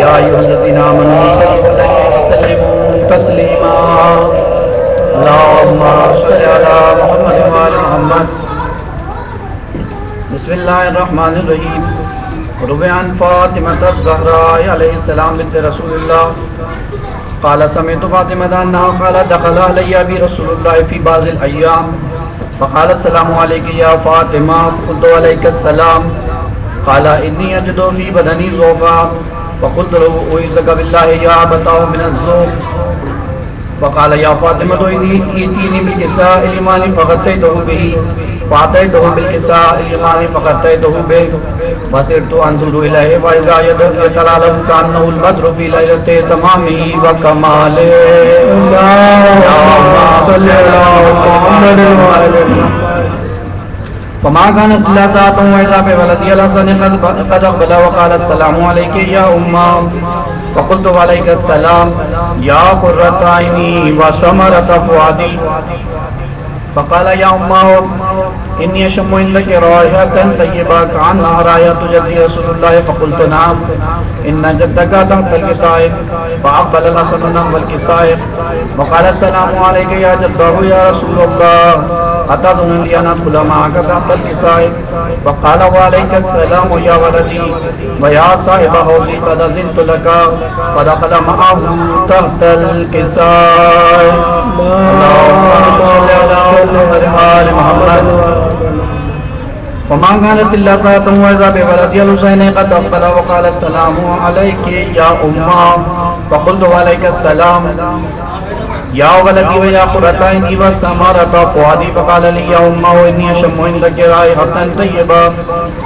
يا أيها الذين آمنوا صلوا عليه وسلموا تسليما اللهم صل على محمد وآل محمد بسم الله الرحمن الرحيم روي عن فاطمة الزهراء عليه السلام بنت رسول الله قال سمعت فاطمة أنها قالت دخل علي أبي رسول الله في بعض الأيام فقال السلام عليك يا فاطمة فقلت عليك السلام قال إني أجد في بدني ضعفا فقلت له أعوذك بالله يا أبتاه من الذوق فقال يا فاطمة إني ائتيني بالكساء اليمان فغطيته به فأتيته بالكساء اليمان فغطيته به فصرت أنظر إليه فإذا يتلألأ كأنه البدر في ليلة تمامه وكماله اللهم صل على محمد وعلى فما كانت إلا ساعة وإذا بولدي الحسن قد أقبل وقال السلام عليك يا أمة فقلت عليك السلام يا قرة عيني وثمرة فؤادي فقال يا أمة إني أشم عندك رائحة طيبة كأنها رائحة جد رسول الله فقلت نعم إن جدك تحت الكساء فأقبل الحسن نحو الكساء وقال السلام عليك يا جده يا رسول الله أتظن لي أن أدخل معك تحت الكساء فقال وعليك السلام يا ولدي ويا صاحب حوضي قد أذنت لك فدخل معه تحت الكساء اللهم صل على محمد وآل محمد فما كانت إلا ساعة وإذا بولدي الحسين قد أقبل وقال السلام عليك يا أمة فقلت وعليك السلام يا ولدي ويا قرة عيني وثمرة فؤادي فقال لي يا أمة وإني أشم عندك رائحة طيبة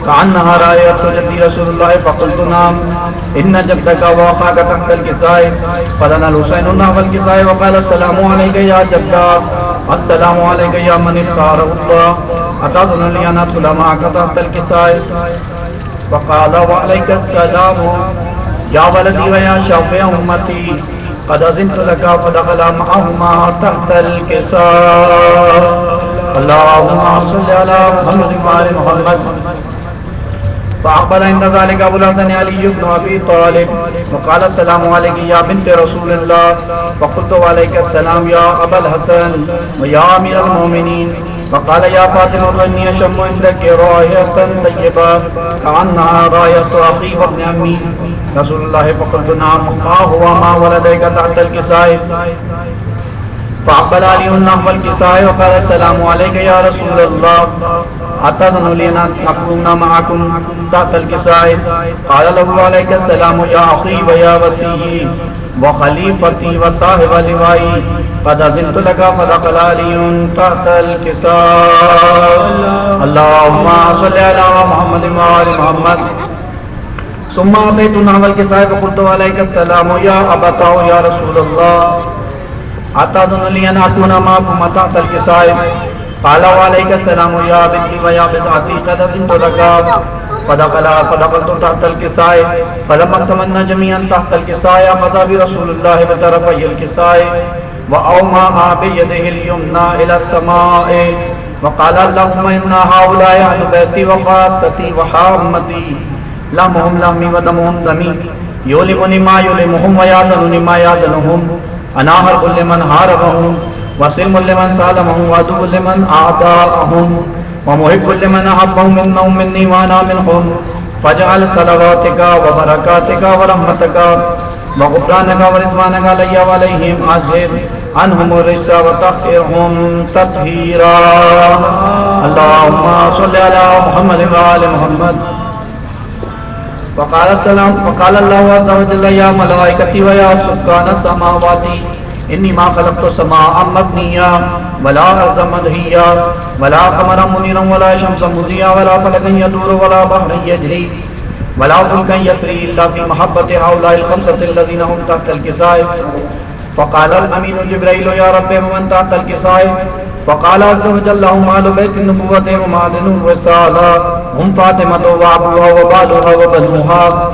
كأنها رائحة جد رسول الله فقلت نعم إن جدك وأخاك تحت الكساء فدنا الحسين نحو الكساء وقال السلام عليك يا جدة السلام عليك يا من اختاره الله أتظن لي أن أدخل معك تحت الكساء فقال وعليك السلام يا ولدي ويا شافع أمتي قد أذنت لك فدخل معهما تحت الكساء اللهم صل على محمد وآل محمد فأقبل عند ذلك أبو الحسن علي بن أبي طالب وقال السلام عليك يا بنت رسول الله فقلت وعليك السلام يا أبا الحسن ويا أمير المؤمنين فقال يا فاطمة إني أشم عندك رائحة طيبة كأنها رائحة أخي وابن عمي رسول الله فقلت نعم ما هو ما ولديك تحت الكساء فأقبل علي نحو الكساء وقال السلام عليك يا رسول الله أتظن لي أن أكون معكم تحت الكساء قال له عليك السلام يا أخي ويا وصي وخليفتي وصاحب لوائي قد أذنت لك فدخل علي تحت الكساء اللهم صل على محمد وآل محمد ثم أتيت نحو الكساء فقلت عليك السلام يا أبتاه يا رسول الله أتظن لي أن أكون معكم تحت الكساء قال وعليك السلام يا بنتي ويا بسعتي قد أذنت لك فدخلت تحت الكساء فلما اطمأنا جميعا تحت الكساء أخذ برسول الله بطرفي الكساء وأومأ بيده اليمنى إلى السماء وقال اللهم إن هؤلاء أهل بيتي وخاصتي وحامتي لحمهم لحمي ودمهم دمي يؤلمني ما يؤلمهم ويحزنني ما يحزنهم أنا حرب لمن حاربهم وسلم لمن سالمهم وعدو لمن أعداءهم ومحب لمن أحبهم منهم مني وأنا منهم فاجعل صلواتك وبركاتك ورحمتك وغفرانك ورضوانك علي وعليهم عزيز عنهم الرجس وطهرهم تطهيرا اللهم صل على محمد وآل محمد فقال الله عز وجل يا ملائكتي ويا سكان السماوات إني ما خلقت سماء مبنيا ولا أرضا مدهيا ولا قمرا منيرا ولا شمسا مضيا ولا فلكا يدور ولا بحرا يجري ولا فلكا يسري إلا في محبة هؤلاء الخمسة الذين هم تحت الكساء فقال الأمين جبريل يا رب ومن تحت الكساء فقال عز وجل هم أهل بيت النبوة ومعدن الرسالة هم فاطمة وأبوها وبالها وبنوها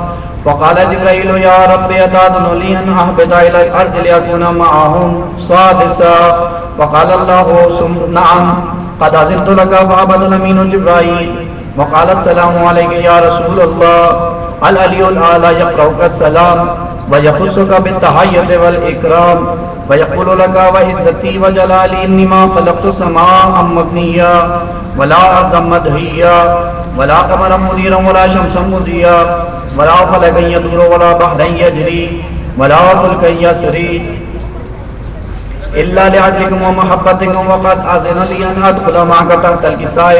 فقال جبريل يا رب أتأذن لي أن أهبط إلى الأرض لأكون معهم سادسا فقال الله نعم قد أذنت لك فهبط الأمين جبرائيل وقال السلام عليك يا رسول الله العلی الاعلی یقرؤک السلام ویخصک بالتحیۃ والاکرام ویقول لک وعزتی وجلالی انی ما خلقت سماء مبنیا ولا ارضا مدحیا ولا قمرا منیرا ولا شمسا مضیا ولا فلکا یدور ولا بحرا یجری ولا فلکا یسری الا لعدلکم ومحبتکم وقد اذن لی ان ادخل معک تحت الکساء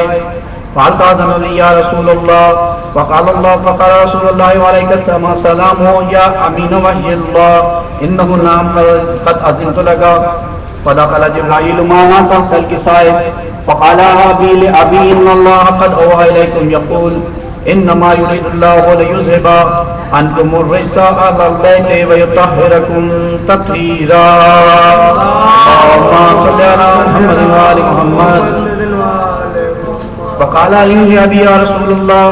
فهل تأذن لي يا رسول الله فقال رسول الله وعليك السلام يا أمين وحي الله إنه نعم قد أذنت لك فدخل جبرائيل معنا تحت الكساء فقال أبي لأبي إن الله قد أوحى إليكم يقول إنما يريد الله ليذهب عنكم الرجس أهل البيت ويطهركم تطهيرا اللهم صل على محمد وآل محمد فقال علي لأبي يا رسول الله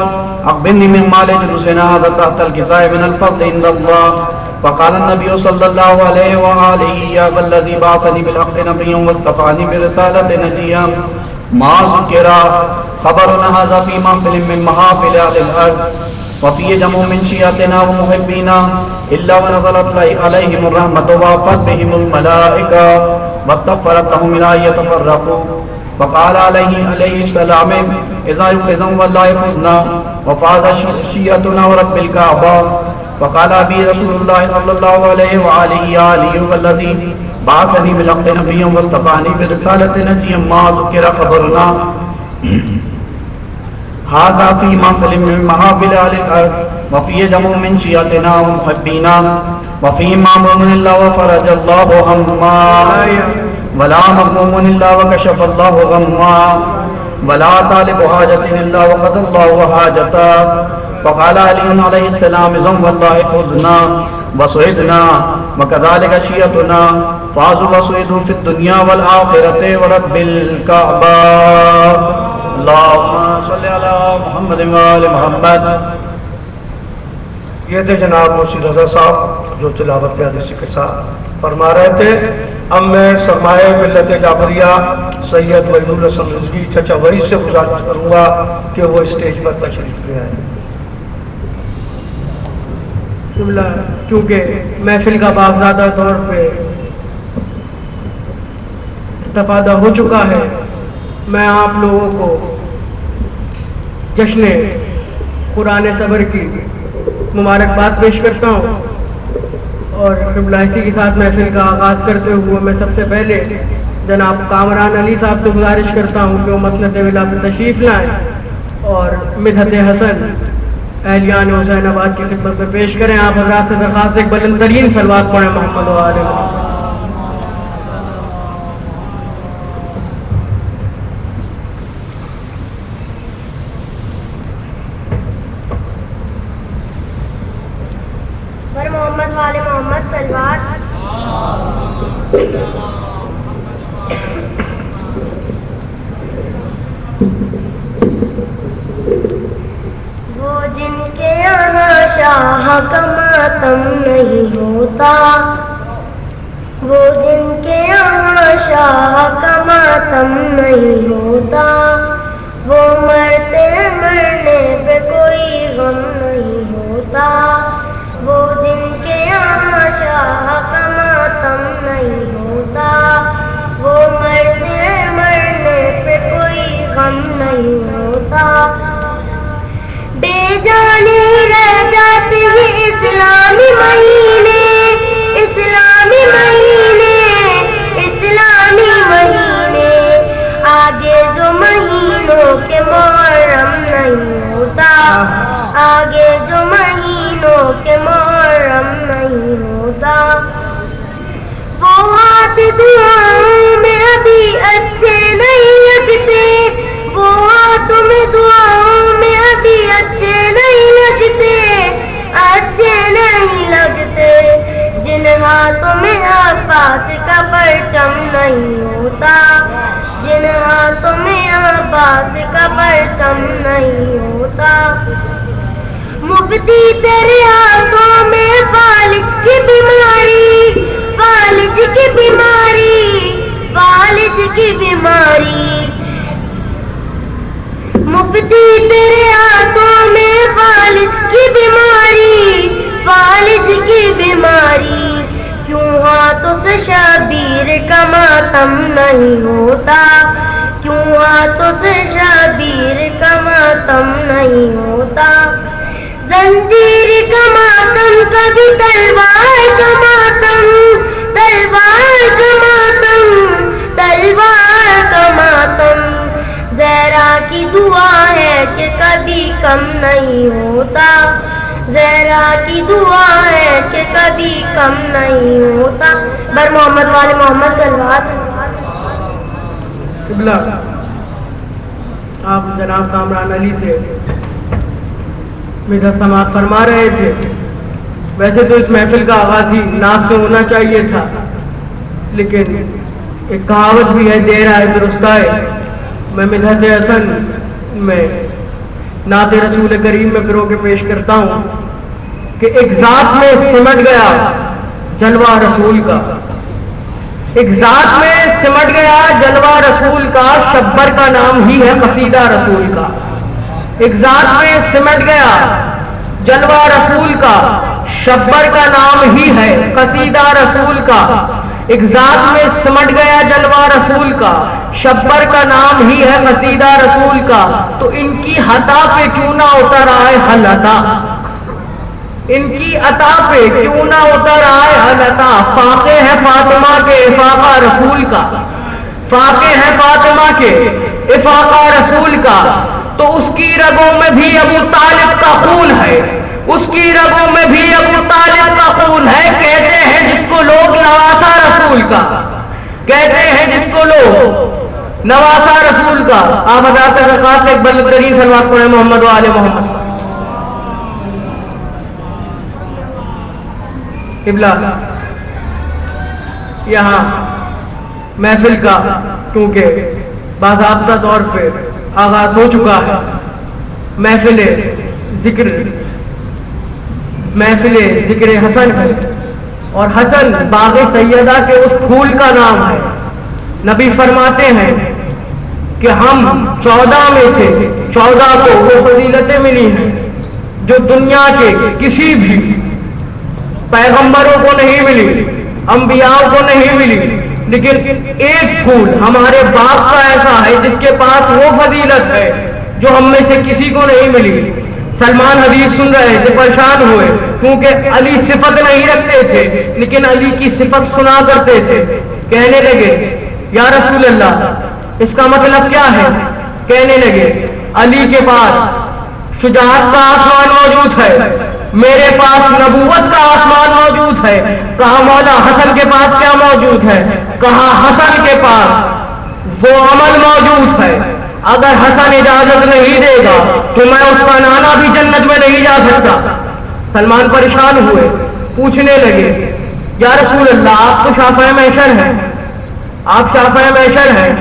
أخبرني من مال جلوسنا هذا تحت الكساء من الفضل عند الله فقال النبي صلى الله عليه وآله يا الذي بعثني بالحق نبيا واصطفاني برسالة نجيا ما ذكر خبرنا هذا في محفل من محافل أهل الأرض وفي جمع من شيعتنا ومحبينا إلا ونزلت عليهم الرحمة ووافت بهم الملائكة واستغفرت لهم إلى أن يتفرقوا فقال عليه السلام اذا يقظن والله فزنا وفاز شيعتنا ورب الكعبة فقال ابي رسول الله صلى الله عليه وآله والذي بعثني بالحق نبيا واصطفاني برسالة نجيا ما ذكر خبرنا هذا في محفل من محافل اهل الارض وفي جمع من شيعتنا ومحبينا وفي معموم الله وفرج الله هما ولا مغموم إلا وكشف الله غما ولا طالب حاجة إلا وقضى الله حاجتا فقال علي عليه السلام زم والله فزنا وسعدنا وكذلك شيعتنا فازوا وسعدوا في الدنيا والآخرة ورب الكعبة اللهم صل على محمد وآل محمد. یہ تھے جناب مرشد رضا صاحب جو تلاوت حدیث کے ساتھ فرما رہے تھے. اب میں سرمایہ ملت جعفریہ سید وحید الحسن رضوی چچا وحید سے گزارش کروں گا کہ وہ اسٹیج پر تشریف لے آئیں. چونکہ محفل کا باضابطہ طور پہ استفادہ ہو چکا ہے، میں آپ لوگوں کو جشن قرآن صبر کی مبارکباد پیش کرتا ہوں. اور قبلہ اسی کے ساتھ محفل کا آغاز کرتے ہوئے میں سب سے پہلے جناب کامران علی صاحب سے گزارش کرتا ہوں کہ وہ مسند ولا پہ تشریف لائیں اور مدحت حسن اہلیان حسین آباد کی خدمت میں پیش کریں. آپ حضرات سے درخواست ایک بلند ترین صلوات پڑھیں محمد و آل محمد. محمد والے محمد صلوات. وہ جن کے یہاں شاہ کا ماتم نہیں ہوتا، وہ جن کے یہاں شاہ کا ماتم نہیں ہوتا، وہ مرتے مرنے پہ کوئی غم نہیں ہوتا. وہ جن کے یہاں شاہ کا ماتم نہیں ہوتا، وہ مرتے مرنے پہ کوئی غم نہیں ہوتا. بے جانی رہ جاتے ہیں اسلامی مہینے، اسلامی مہینے، اسلامی مہینے. آگے جو مہینوں کے محرم نہیں ہوتا، آگے جو مہینوں کے محرم نہیں ہوتا. وہ ہاتھ دعاؤں میں ابھی اچھے نہیں لگتے، وہ ہاتھ میں دعاؤں میں ابھی اچھے نہیں لگتے، اچھے نہیں لگتے. جن ہاتھوں میں عباس کا پرچم نہیں ہوتا، جن ہاتھوں میں عباس کا پرچم نہیں ہوتا. مفتی تیرے ہاتھوں میں فالج کی بیماری، فالج کی بیماری، فالج کی بیماری. مفتی تیرے ہاتھوں میں فالج کی بیماری، سے شبیر کا ماتم نہیں ہوتا، کیوں ہاتھوں سے شبیر کا ماتم نہیں ہوتا، زنجیر کا ماتم کبھی تلوار کا ماتم، تلوار کا ماتم، تلوار کا ماتم، زہرا کی دعا ہے کہ کبھی کم نہیں ہوتا، زہرا کی دعا ہے کہ کبھی کم نہیں ہوتا۔ بر محمد والے محمد صلوات۔ قبلہ آپ جناب کامران علی سے مدحت سماعت فرما رہے تھے۔ ویسے تو اس محفل کا آغاز ہی نعت سے ہونا چاہیے تھا، لیکن ایک کہاوت بھی ہے، دیر آئے درست آئے۔ میں مدحت حسن میں نعت رسول کریم میں پرو کے پیش کرتا ہوں کہ ایک ذات میں سمٹ گیا جلوہ رسول کا، ایک ذات میں سمٹ گیا جلوہ رسول کا، شبر کا نام ہی ہے قصیدہ رسول کا، ایک ذات میں سمٹ گیا جلوہ رسول کا، شبر کا نام ہی ہے قصیدہ رسول کا، ایک ذات میں سمٹ گیا جلوہ رسول کا، شبر کا نام ہی ہے قصیدہ رسول کا، تو ان کی عطا پہ کیوں نہ اتر آئے حل عطا، ان کی عطا پہ کیوں نہ اتر آئے حل عطا، فاقے ہے فاطمہ کے افاقہ رسول کا، فاقے ہے فاطمہ کے افاقہ رسول کا، تو اس کی رگوں میں بھی ابو طالب کا خون ہے، اس کی رگوں میں بھی ابو طالب کا خون ہے، کہتے ہیں جس کو لوگ نواسا رسول کا، کہتے ہیں جس کو لوگ نواسا رسول کا۔ آپ حضرات رکعت ایک بلند ترین صلوات پڑھیں محمد و آل محمد۔ قبلہ یہاں محفل کا کیونکہ باضابطہ طور پہ آغاز ہو چکا ہے، محفل ذکر، محفل ذکر حسن ہے، اور حسن باغ سیدہ کے اس پھول کا نام ہے۔ نبی فرماتے ہیں کہ ہم 14 میں سے 14 کو وہ فضیلتیں ملی ہیں جو دنیا کے کسی بھی پیغمبروں کو نہیں ملی، انبیاء کو نہیں ملی، لیکن ایک پھول ہمارے باپ کا ایسا ہے جس کے پاس وہ فضیلت ہے جو ہم میں سے کسی کو نہیں ملی۔ سلمان حدیث سن رہے تھے، پریشان ہوئے کیونکہ علی صفت نہیں رکھتے تھے لیکن علی کی صفت سنا کرتے تھے۔ کہنے لگے یا رسول اللہ اس کا مطلب کیا ہے؟ کہنے لگے علی کے پاس شجاعت کا آسمان موجود ہے، میرے پاس نبوت کا آسمان موجود ہے۔ کہا مولا حسن کے پاس کیا موجود ہے؟ کہا حسن کے پاس وہ عمل موجود ہے، اگر حسن اجازت نہیں دے گا تو میں اس کا نانا بھی جنت میں نہیں جا سکتا۔ سلمان پریشان ہوئے، پوچھنے لگے یا رسول اللہ آپ تو شافع محشر ہیں، آپ شافع محشر ہیں،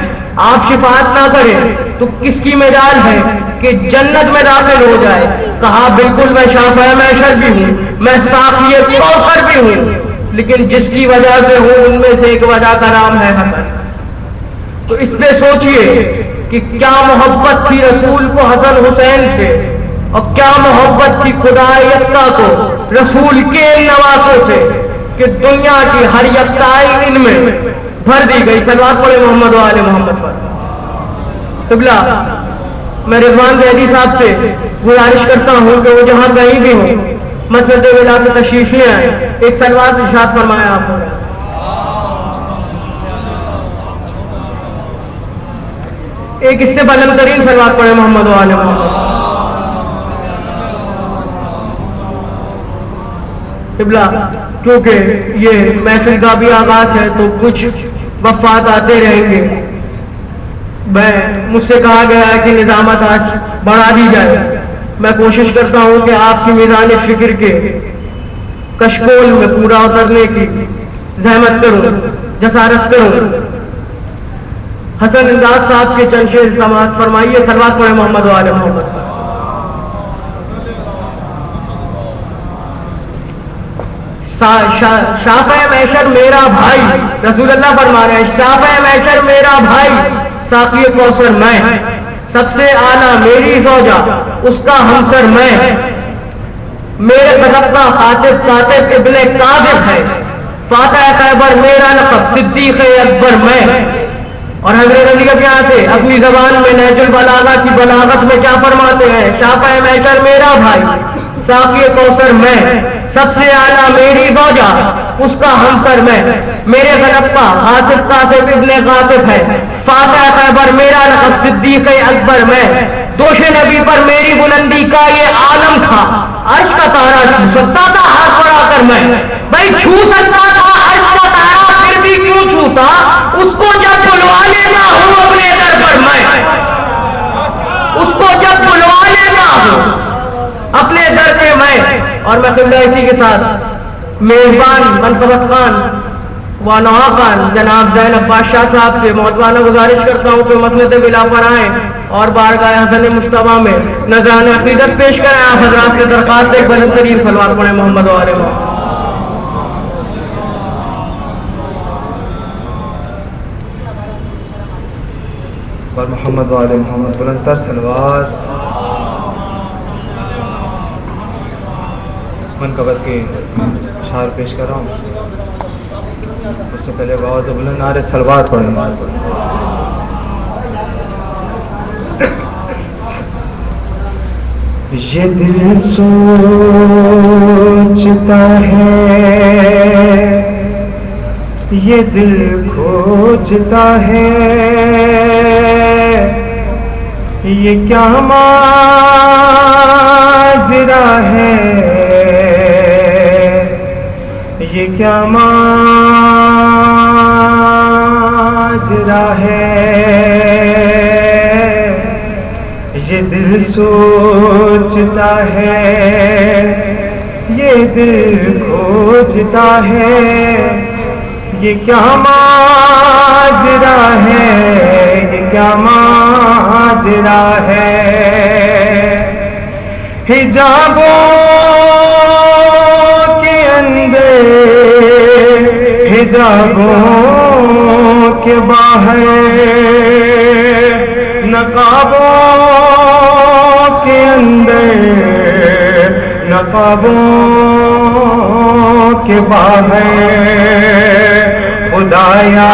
آپ شفاعت نہ کریں تو کس کی مجال ہے کہ جنت میں داخل ہو جائے؟ کہا بالکل میں شافع محشر بھی ہوں، میں ساقی کوثر بھی ہوں، لیکن جس کی وجہ سے ہوں ان میں سے ایک وجہ کا نام ہے حسن۔ تو اس پہ سوچئے کہ کیا محبت تھی رسول کو حسن حسین سے، اور کیا محبت تھی خدا یکتا کو رسول کے نواسوں سے، کہ دنیا کی ہر یکتائی ان میں بھر دی گئی۔ صلوات پڑھے محمد و آل محمد پر۔ قبلہ میں رضوان زیدی صاحب سے گزارش کرتا ہوں کہ وہ جہاں کہیں بھی ہوں مسجد ولا پہ تشریف لے آئیں، ایک صلوات ارشاد فرمایا آپ کو۔ ایک اس سے بلند ترین صلوات پڑھے محمد و آل محمد۔ قبلہ کیونکہ یہ محفل کا بھی آغاز ہے تو کچھ وفات آتے رہیں گے، مجھ سے کہا گیا ہے کہ نظامت آج بڑھا دی جائے۔ میں کوشش کرتا ہوں کہ آپ کی میزان فکر کے کشکول میں پورا اترنے کی زحمت کروں، جسارت کروں۔ حسن انداز صاحب کے چند شعر سماعت فرمائیے، صلوات پڑھے محمد و آل محمد۔ شافع محشر میرا بھائی، رسول اللہ فرما رہے ہیں شافع محشر میرا بھائی، ساقی کوثر میں، سب سے اعلیٰ میری زوجہ اس کا ہمسر میں، میرے قدم کا خاطب ابن کاذب ہے، فاتح خیبر میرا لقب، صدیق اکبر میں. اور حضرت علی کا کیا تھے؟ اپنی زبان میں نہج البلاغہ کی بلاغت میں کیا فرماتے ہیں؟ شافع محشر میرا بھائی، ساقی کوثر میں، سب سے اعلیٰ میری زوجہ، اس کا ہمسر میں، میرے غلبہ آصف قاسف ابن قاسف ہے. فاتح خیبر میرا لقب، صدیق اکبر میں. دوش نبی پر میری بلندی کا یہ عالم تھا، عرش کا تارا چھو سکتا تھا ہاتھ بڑھا کر میں. بھائی چھو سکتا تھا عرش کا تارا، پھر بھی کیوں چھوتا؟ اس کو جب بلوا لیتا ہوں اپنے در پر میں، اس کو جب بلوا لیتا ہوں اپنے در پہ میں. اور میں قبلہ اسی کے ساتھ میزبان منفرد خان وانوا خان جناب زینب بادشاہ صاحب سے محترمانہ گزارش کرتا ہوں کہ مسند بلا پر آئیں اور بارگاہ حسن مصطفیٰ میں نذران عقیدت پیش کریں. آپ حضرات سے درخواست ایک بلند ترین صلوات پڑھیں محمد و آل محمد. اور محمد و آل محمد بلند تر صلوات. منقبت کے اشعار پیش کر رہا ہوں. اس سے پہلے باوز بلند نعرے صلوات پڑھیں. یہ دل سوچتا ہے، یہ دل کھوجتا ہے، یہ کیا ماجرا ہے، یہ کیا ماجرا ہے. یہ دل سوچتا ہے، یہ دل کھوجتا ہے، یہ کیا ماجرا ہے، یہ کیا ماجرا ہے. حجابوں کے اندر، حجابوں کے باہر، نقابوں کے اندر، نقابوں کے باہر، خدایا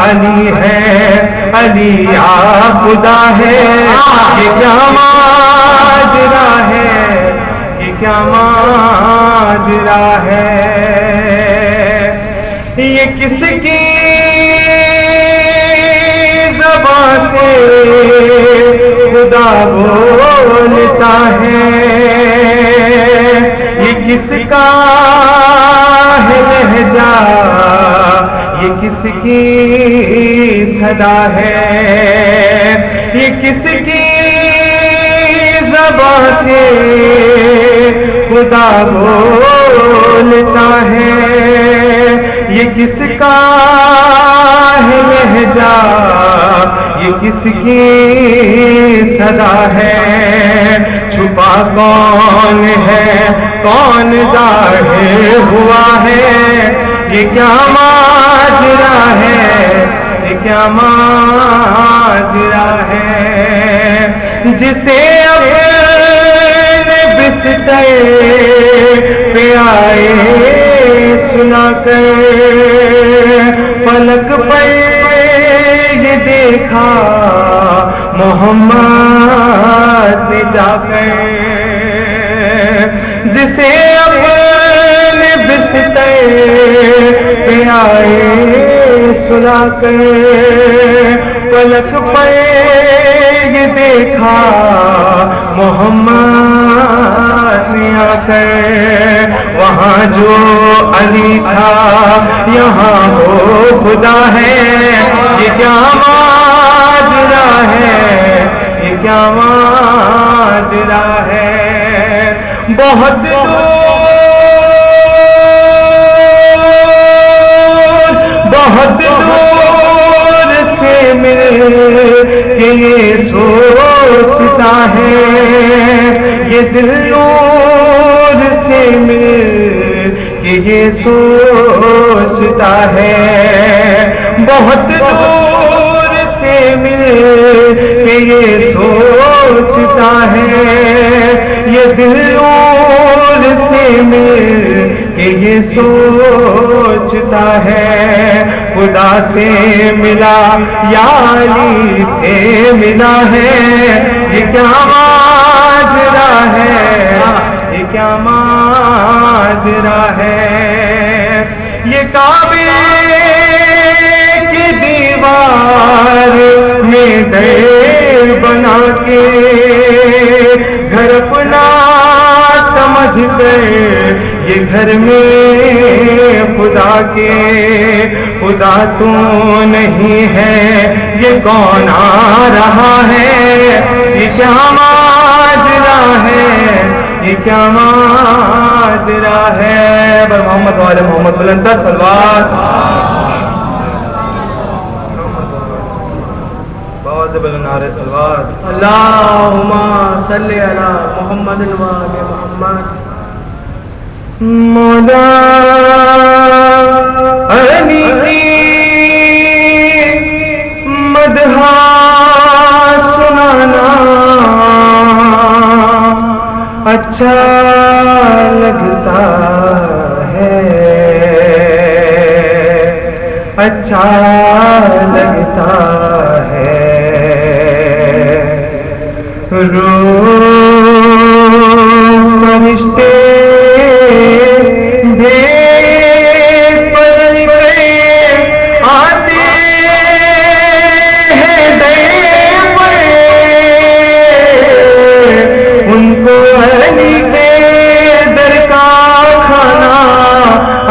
علی ہے، علی یا خدا ہے. یہ کیا ماجرا ہے، یہ کیا ماجرا ہے. یہ کس کی زبان سے خدا بولتا ہے، یہ کس کا ہے لہجہ، یہ کس کی صدا ہے. یہ کس کی زبان سے خدا بولتا ہے، یہ کس کا ہے لہجہ، یہ کس کی صدا ہے. چھپا کون ہے، کون ظاہر ہوا ہے، یہ کیا ماجرا ہے، یہ کیا ماجرا ہے. جسے اپنے بستر پہ آئے سنا کر، فلک پر یہ دیکھا محمد نے جا کر. جسے اپنے بستر پہ آئے سنا کر، فلک پر یہ دیکھا محمد نے آ کر. وہاں جو علی تھا یہاں وہ خدا ہے. یہ کیا ماجرا ہے، یہ کیا ماجرا ہے. بہت دور، بہت دور سے مل کے یہ سوچتا ہے، یہ دل نور سے مل کہ یہ سوچتا ہے. بہت دور سے سے مل کے یہ سوچتا ہے، یہ دل نور سے مل کہ یہ سوچتا ہے، خدا سے ملا یا علی سے ملا ہے، یہ کیا ماجرا ہے، یہ کیا ماجرا ہے، یہ کعبے کی دیوار میں در بنا کے گھر اپنا سمجھ کر یہ گھر میں خدا کے، خدا تو نہیں ہے یہ کون آ رہا ہے، یہ کیا ماجرا ہے، یہ کیا ماجرا ہے۔ بر محمد والے محمد بلندر صلوات، باواز بلند نعرہ صلوات۔ اللہم صلی علی محمد و آل محمد۔ مولا علی کی مدح سنانا اچھا لگتا ہے، اچھا لگتا ہے، روز فرشتے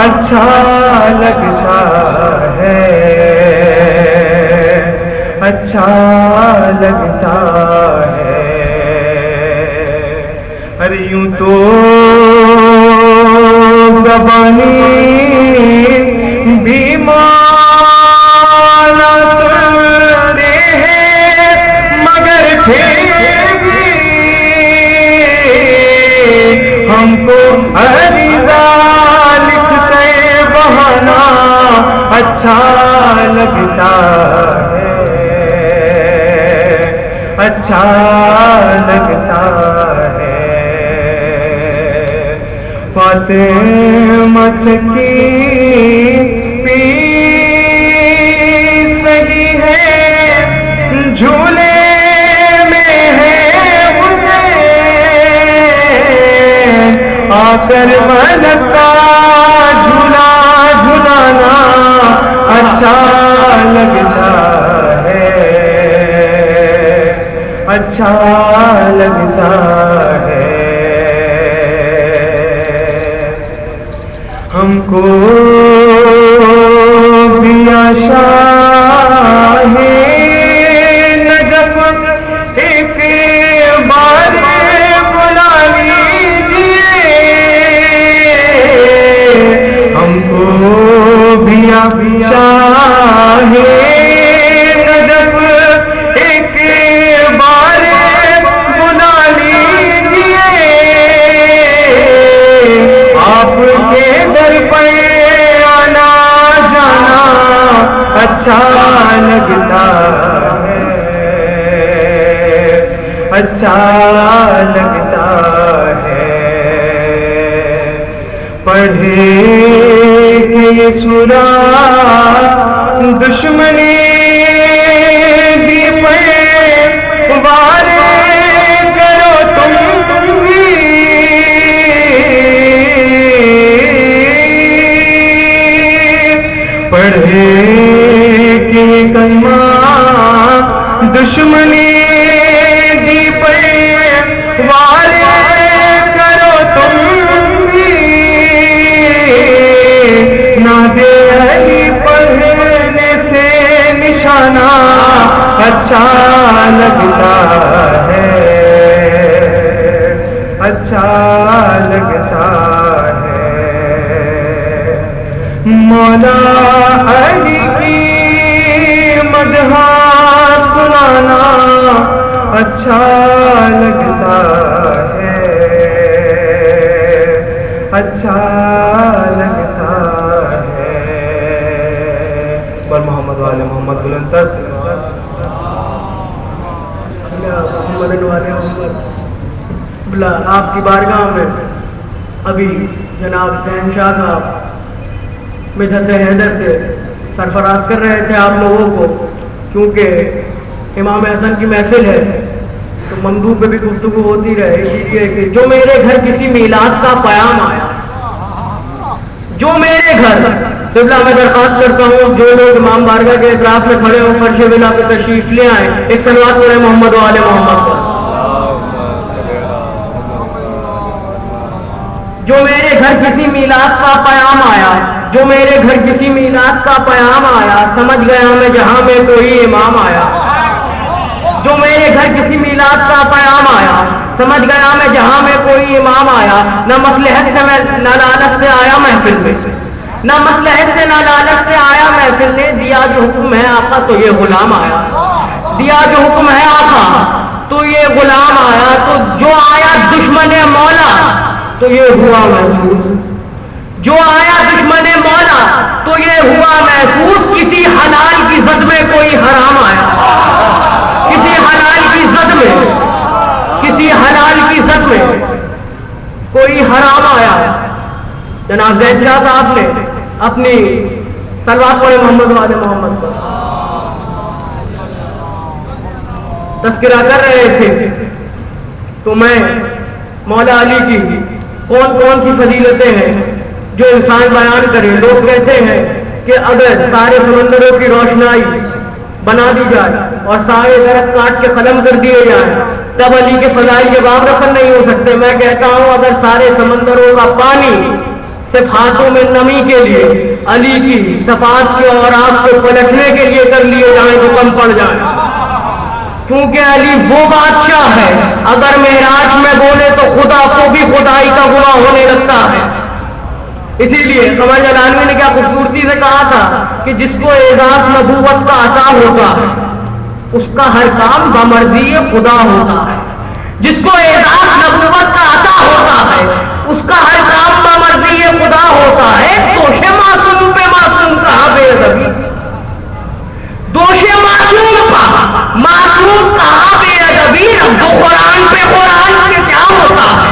اچھا لگتا ہے، اچھا لگتا ہے، ارے یوں تو زبانی بھی مولا سنتے ہیں، مگر پھر بھی ہم کو عریضہ اچھا لگتا ہے، اچھا لگتا ہے، فاطمہ چکی پیس رہی ہے، جھولے میں ہے حسین، آ کر من کا جھولا جھلانا اچھا لگتا ہے، اچھا لگتا ہے، ہم کو بھی شاہ نجف ایک بار بلا لیجیے، ہم کو بھی شاہ نجف ایک بار بلا لیجیے، آپ کے در پہ آنا جانا اچھا لگتا ہے، اچھا لگتا ہے، پڑھے کہ یہ سورہ دشمنی بھی پہ وار کرو تم بھی، پڑھے کہ یہ کلمہ دشمنی دی پہ وار کرو تم بھی، نادے علی پڑھنے سے نشانہ اچھا لگتا ہے، اچھا لگتا ہے، مولا علی کی مدح سنانا اچھا لگتا ہے، اچھا لگتا ہے۔ پر محمد والے محمد بلند تر سے قبلہ آپ کی بارگاہ میں ابھی جناب ذہن شاہ صاحب مدحت حیدر سے سرفراز کر رہے تھے آپ لوگوں کو، کیونکہ امام حسن کی محفل ہے تو ممدوح پہ بھی گفتگو ہوتی رہے، اسی لیے کہ جو میرے گھر کسی میلاد کا پیام آیا، جو میرے گھر قبلہ میں درخواست کرتا ہوں جو لوگ امام بارگاہ کے اطراف میں کھڑے ہوں فرش ولا پہ تشریف لے آئیں، ایک صلوات پڑھیں محمد و آل محمد پر۔ جو میرے گھر کسی میلاد کا پیام آیا، جو میرے گھر کسی میلاد کا پیام آیا، سمجھ گیا میں جہاں میں کوئی امام آیا۔ جو میرے گھر کسی میلاد کا پیام آیا، سمجھ گیا میں جہاں میں کوئی امام آیا۔ نہ مصلحت سے میں نہ لالچ سے آیا محفل میں، نہ مصلحت سے نہ لالچ سے آیا محفل نے، دیا جو حکم ہے آقا تو یہ غلام آیا، دیا جو حکم ہے آقا تو یہ غلام آیا۔ تو جو آیا دشمن مولا تو یہ ہوا محسوس، جو آیا دشمن مولا تو یہ ہوا محسوس، کسی حلال کی زد میں کوئی حرام آیا، کسی حلال کی زد میں، کسی حلال کی زد میں کوئی حرام آیا۔ جناب زید شاہ صاحب نے اپنی صلوات پڑھے محمد و آل محمد پر تذکرہ کر رہے تھے، تو میں مولا علی کی کون کون سی فضیلتیں ہیں جو انسان بیان کرے۔ لوگ کہتے ہیں کہ اگر سارے سمندروں کی روشنائی بنا دی جائے اور سارے درخت کاٹ کے ختم کر دیے جائیں تب علی کے فضائل کے باب رفع نہیں ہو سکتے۔ میں کہتا ہوں اگر سارے سمندروں کا پانی صرف ہاتھوں میں نمی کے لیے علی کی صفات کے اور آپ کو پلٹنے کے لیے کر لیے جائیں تو کم پڑ جائیں، کیونکہ علی وہ بادشاہ ہے اگر معراج میں بولے تو خدا کو بھی خدائی کا گناہ ہونے لگتا ہے۔ اسی لیے قمر جلالوی نے کیا خوبصورتی سے کہا تھا کہ جس کو اعزاز نبوت کا عطا ہوتا ہے اس کا ہر کام بمرضی خدا ہوتا ہے، جس کو اعزاز نبوت کا عطا ہوتا ہے اس کا ہر کام بمرضی خدا ہوتا ہے۔ دوش معصوم پہ معصوم کہاں بے ادبی، دوش معصوم پہ معصوم کہاں بے ادبی، رب و قرآن پہ قرآن کے کیا ہوتا ہے،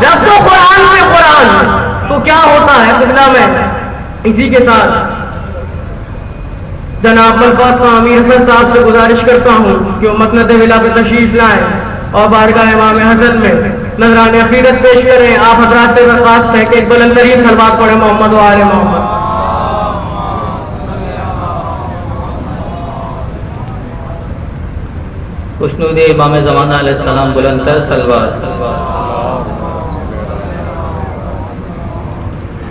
رب و قرآن پہ قرآن تو کیا ہوتا ہے قبلہ میں۔ اسی کے ساتھ جناب ملکوت خان امیر حسن صاحب سے گزارش کرتا ہوں کہ وہ مسند ولا پہ تشریف لائیں اور بارگاہ امام حسن میں نذران عقیدت پیش کریں۔ آپ حضرات سے درخواست ہے کہ ایک بلند ترین صلوات پڑھیں محمد و آل محمد۔ خوشنود امام زمانہ علیہ السلام بلند تر صلوات۔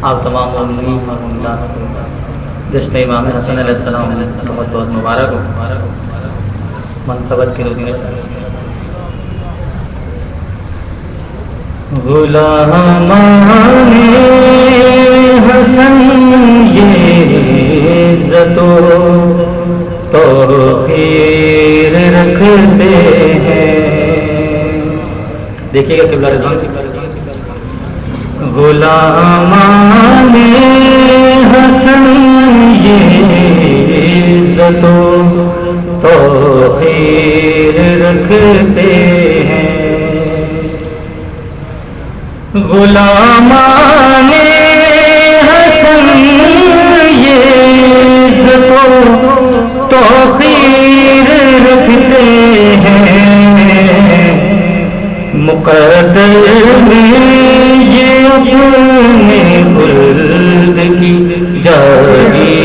آپ تمام مومنین اور مومنات جشن امام حسن علیہ السلام بہت بہت مبارک ہو۔ منقبت کے روزی غلامان حسن یہ عزت و توقیر رکھتے ہیں۔ دیکھیے گا قبلہ رضوان کی غلامان حسن یہ عزت و توقیر رکھتے ہیں۔ غلامان حسن یہ عزت و توقیر رکھتے ہیں۔ مقدر میں یہ اپنے خلد کی جاری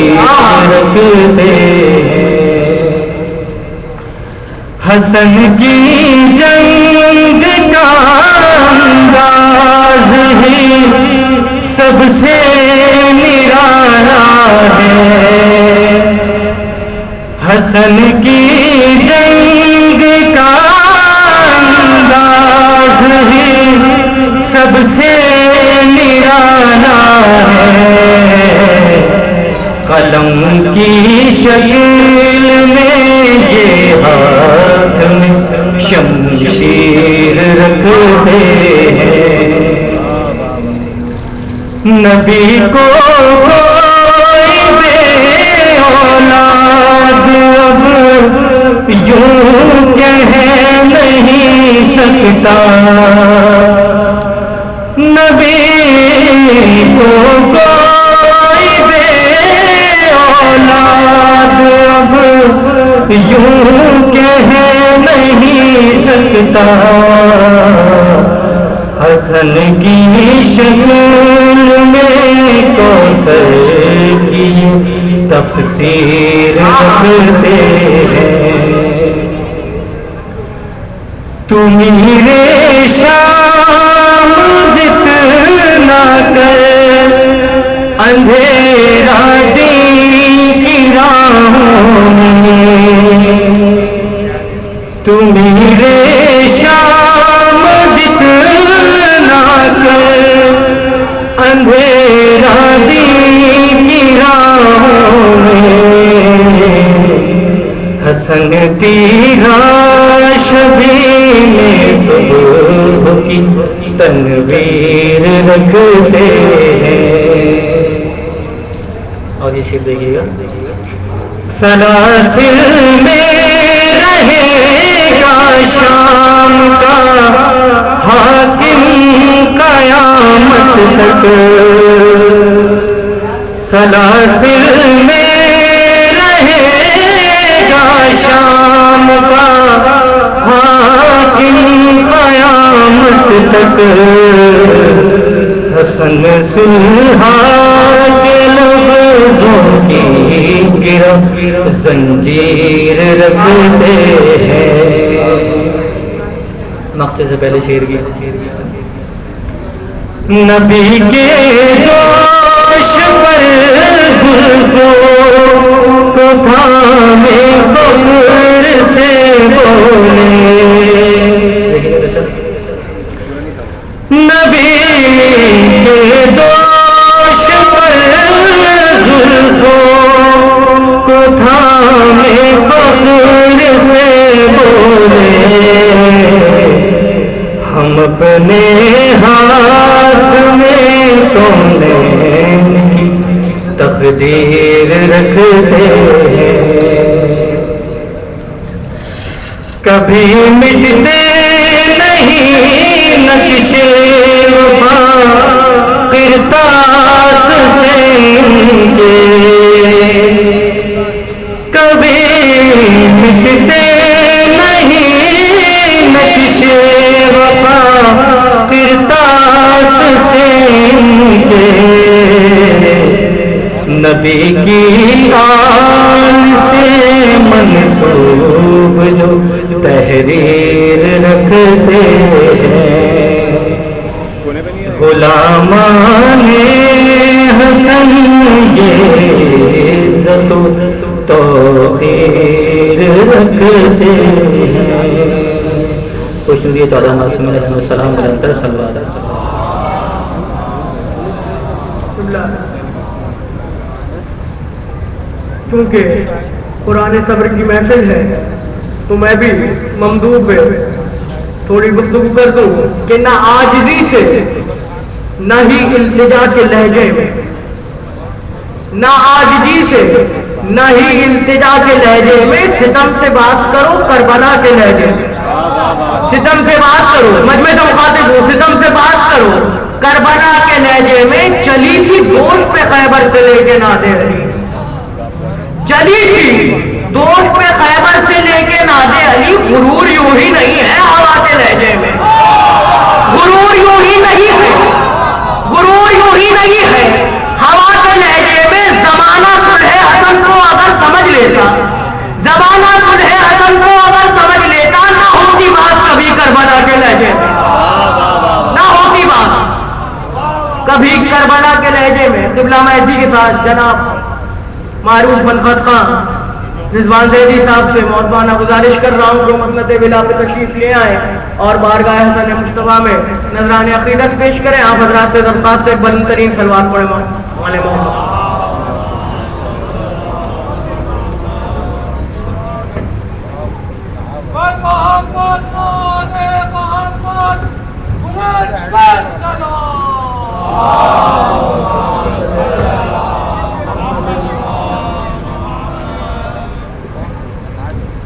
رکھتے ہیں۔ حسن کی جنگ کا انداز ہی سب سے نرالا ہے۔ حسن کی جنگ کا انداز ہی سب سے نرالا ہے۔ قلم کی شکل میں یہ ہاتھ میں شمشیر رکھتے ہیں۔ نبی کو کوئی بے اولاد اب یوں کہہ نہیں سکتا سکتا نبی کو کوئی بے اولاد اب یوں کہہ نہیں سکتا حسن کی شکل میں کوثر کی تفسیر رکھتے ہیں تو میرے شام جتنا کر اندھیرا دین کی راہوں میں تو میرے شام جتنا کر اندھیرا دین کی راہوں میں حسن تیرا شبی میں صبح کی تنویر رکھتے ہیں. اور یہ شعر دیکھیے گا. سلاسل میں رہے گا شام کا حاکم قیامت تک سلاسل میں شام کا حاکم قیامت تک حسن سلحا کے لفظوں کی گرہ زنجیر رکھتے ہیں. مقصد سے پہلے شعر کی نبی کے دوش پر زلفوں کو تھامے فخر سے بولے نبی کے دوش پر زلفوں کو تھامے فخر سے بولے ہم اپنے ہاتھ میں کونین کی تقدیر رکھتے ہیں. کبھی مٹتے نہیں نقشے وفا کرتاس سے ان کے کبھی مٹتے نہیں نقشے وفا کرتاس سے ان کے نبی کی آل سے منسوب جو تحریر رکھتے ہیں غلامان حسن یہ عزت و توقیر رکھتے ہیں. خوش ندی 14 معصوم علیہ السلام برانتر صلی اللہ علیہ وسلم. کیونکہ قرآن صبر کی محفل ہے تو میں بھی ممدوح پہ تھوڑی گفتگو کر دوں کہ نہ عاجزی سے نہ ہی التجا کے لہجے میں نہ عاجزی سے نہ ہی التجا کے لہجے میں ستم سے بات کرو کربلا کے لہجے میں ستم سے بات کرو مجمع تو مخاطب ہوں ستم سے بات کرو کربلا کے لہجے میں چلی تھی دوست پہ خیبر سے لے کے نادے علی چلی تھی دوست پہ خیبر سے لے کے نادے علی غرور یوں ہی نہیں ہے ہوا کے لہجے میں غرور یوں ہی نہیں ہے غرور یوں ہی نہیں ہے ہوا کے لہجے میں زمانہ صلح حسن کو اگر سمجھ لیتا زمانہ صلح حسن کو اگر سمجھ لیتا نہ ہوتی بات کبھی کربلا کے لہجے میں نہ ہوتی بات کبھی کربلا کے لہجے میں. قبلہ مہدی کے ساتھ جناب معروف بنخت خان رضوان زیدی صاحب سے محترمانہ گزارش کر رہا ہوں کہ مسند ولا پہ تشریف لے آئیں اور بارگاہ حسن مصطفیٰ میں نذران عقیدت پیش کریں. آپ حضرات سے درخواست ایک بلند ترین صلوات پڑھیں مولا محمد.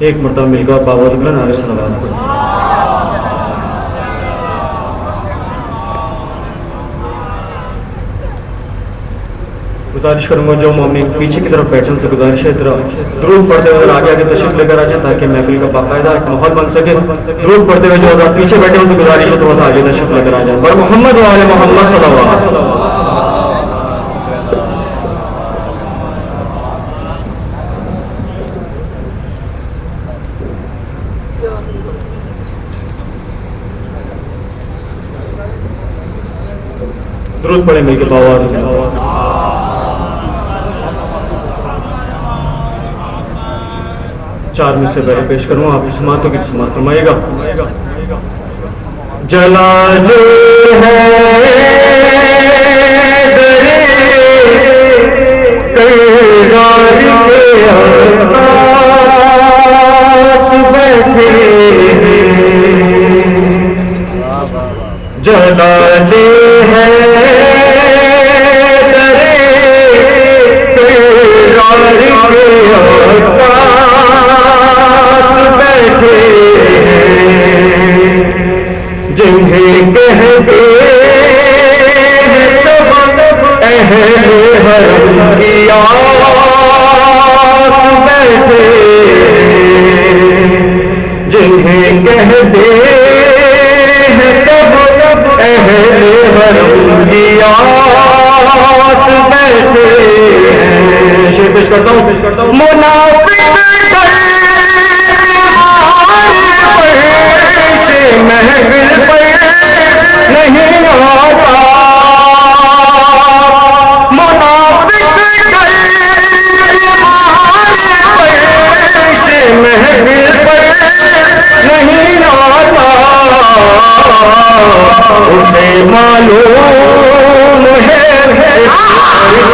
ایک مرتبہ مل کر بابا نعرہ صلوات پڑھیں. گزارش کروں گا جو مومن پیچھے کی طرف بیٹھے ان سے گزارش ہے درود پڑھتے ہوئے آگے آگے تشریف لے کر آ جائیں تاکہ محفل کا باقاعدہ ایک ماحول بن سکے. درود پڑھتے ہوئے جو حضرات پیچھے بیٹھے ان سے گزارش ہے تھوڑا سا آگے تشریف لے کر آ جائیں. بر محمد و آل محمد صلی اللہ علیہ وسلم. درود پڑھیں مل کے باواز میں. چار میں سے بہرے پیش کروں آپ سماعتوں کی سماعت فرمائیے گا. جلال ہے جلال ہے جنہیں کہتے ہیں سب اہل حرم کی آس بیٹھے جنہیں کہتے ہیں سب اہل حرم کی آس بیٹھے. شعر پیش کرتا ہوں. منافق محفل پر نہیں آتا منافق سے محفل پر نہیں آتا اسے معلوم ہے اس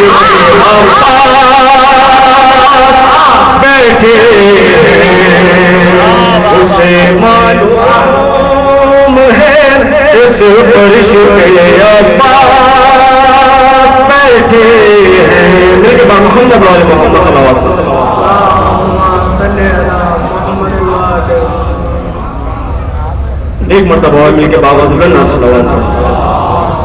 بیٹھے اسے معلوم اس فرش پہ عباس بیٹھے ہیں. میرے کے بعد محمد علیہ محمد صلی اللہ علیہ وسلم. ایک مرتبہ اور مل کے باواز بلند صلی اللہ علیہ وسلم.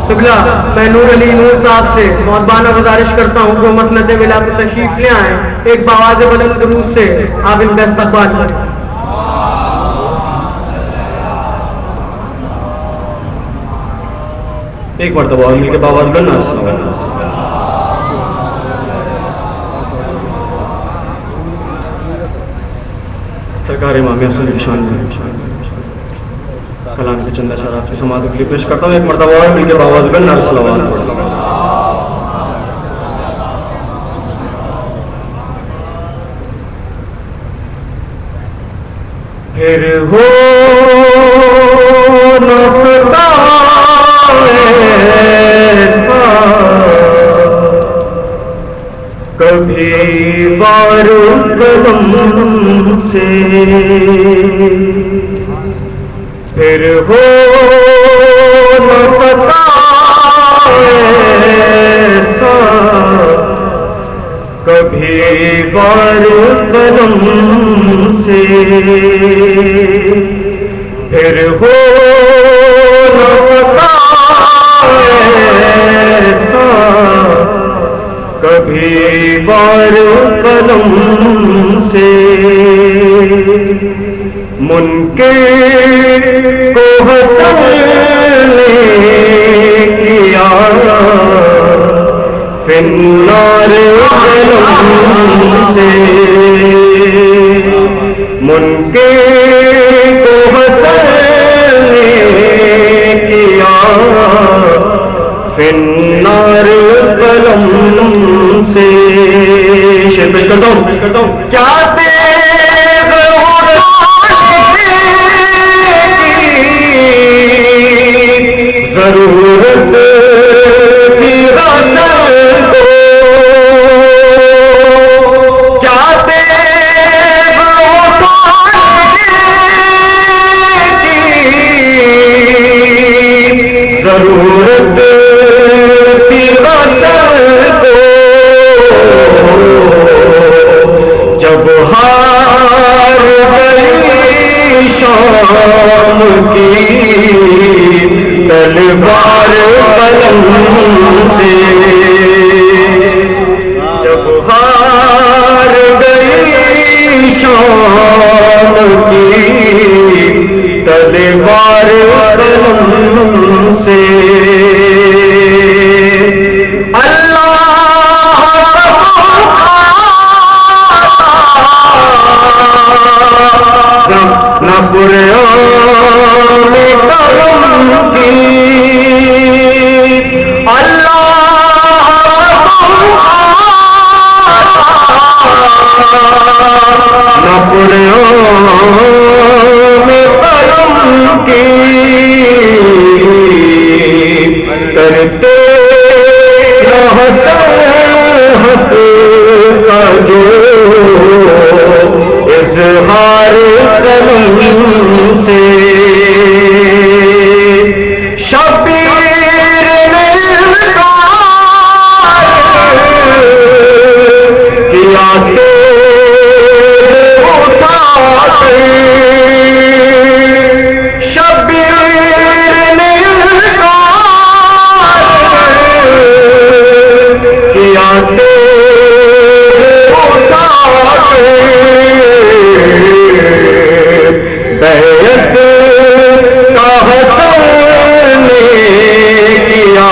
قبلہ میں نور علی نور صاحب سے مؤدبانہ گزارش کرتا ہوں وہ مسند ملا پر تشریف لے آئیں. ایک باواز بلند درود سے آپ ان کا استقبال کریں. ایک مرتبہ اور مل کے باواز بلند صلی اللہ علیہ وسلم. سرکار امام حسن کی شان میں کلام کے چند اشعار آپ کی سماعت کے لیے پیش کرتا ہوں. ایک مرتبہ اور مل کے باواز بلند صلی اللہ علیہ وسلم. پھر ہو نہ سکتا ایسا کبھی وار قلم سے پھر ہو نہ سکتا ایسا کبھی وار قلم سے پھر ہو نہ سکتا ایسا کبھی وار قلم سے منکر کو حسن نے کیا فنار قلم سے منکر کو حسن نے کیا فنار قلم سے. شعر پیش کرتا ہوں. کیا تیغ کی ضرورت تھی غسل کو کیا تیغ کی ضرورت تھی غسل کو جب ہار گئی شام کی تلوار قلم سے قرآن قلم کی کرتے حق کا جو اظہار قلم سے شبیر نے کیا اٹھاتے شبیر نے کیا اٹھاتے بیعت کا حسن نے کیا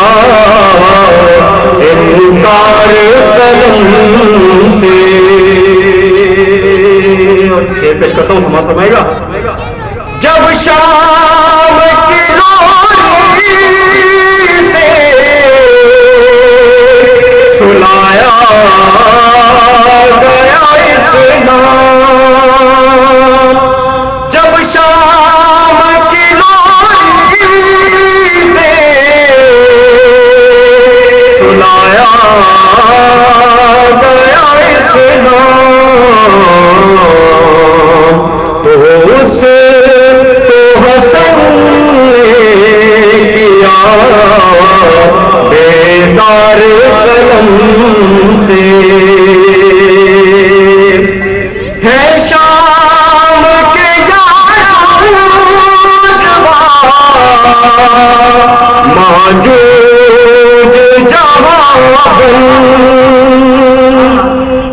انکار قلم سے. پیش کرتا ہوں سماعت فرمائے گا. جب شام کی روشنی سے سلایا گیا اسلام جب شام کی روشنی سے سلایا گیا اسلام تو اس کو حسن نے کیا بیدار قلم سے. ہے شام کے ماجوج جواب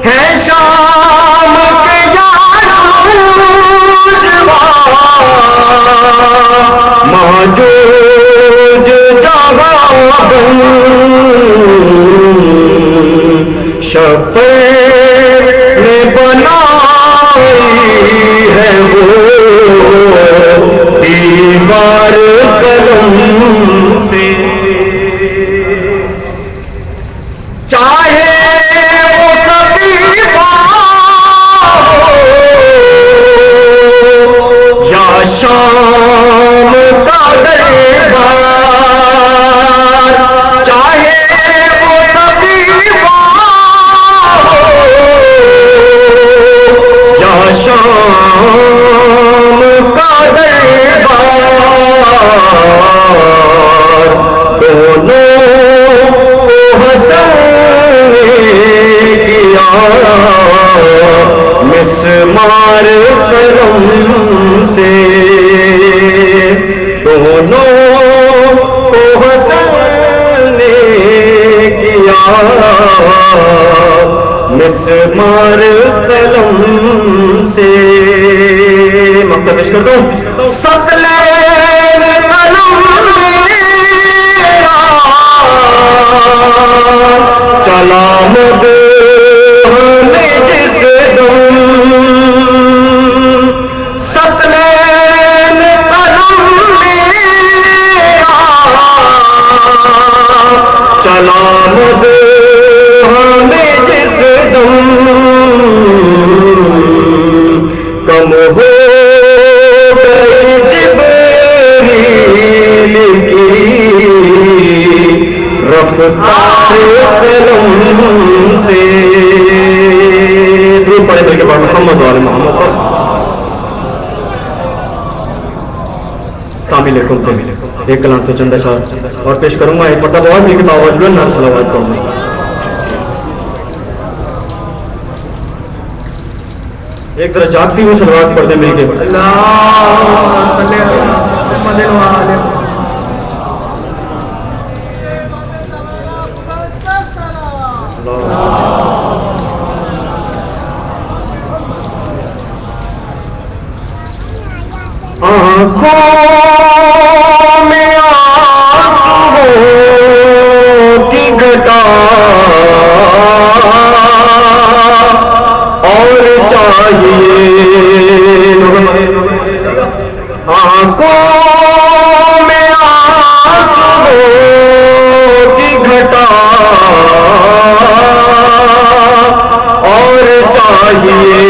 ہے شام کے ماجوج جواب شفیع نے بنائی ہے وہ دیوار قلم سے. چاہے وہ قطیفہ ہو یا شام کا دربار چاہے وہ قطیفہ ہو یا شام کا دربار دونوں کو حسن نے کیا مسمار قلم سے. دونوں کو حسن نے کیا مسمار قلم سے. مقطع پیش کر دوں. ثقلین قلم میرا چلا مدحن جس دم ثقلین قلم میرا چلا مدحن جس دم کم ہو گئی جبریل کی رفتار قلم سے. درود پڑھیں بلکہ بعد محمد و آل محمد پر. کامل ایک کلام تو چند اشعار اور پیش کروں گا. ایک مرتبہ اور مل کے آواز بلند نعرہ صلوات پڑھوں گا. ایک طرح جاگتی ہوئی صلوات پڑھتے مل کے. آنکھوں میں آنسوؤں کی گھٹا اور چاہیے آنکھوں میں آنسوؤں کی گھٹا اور چاہیے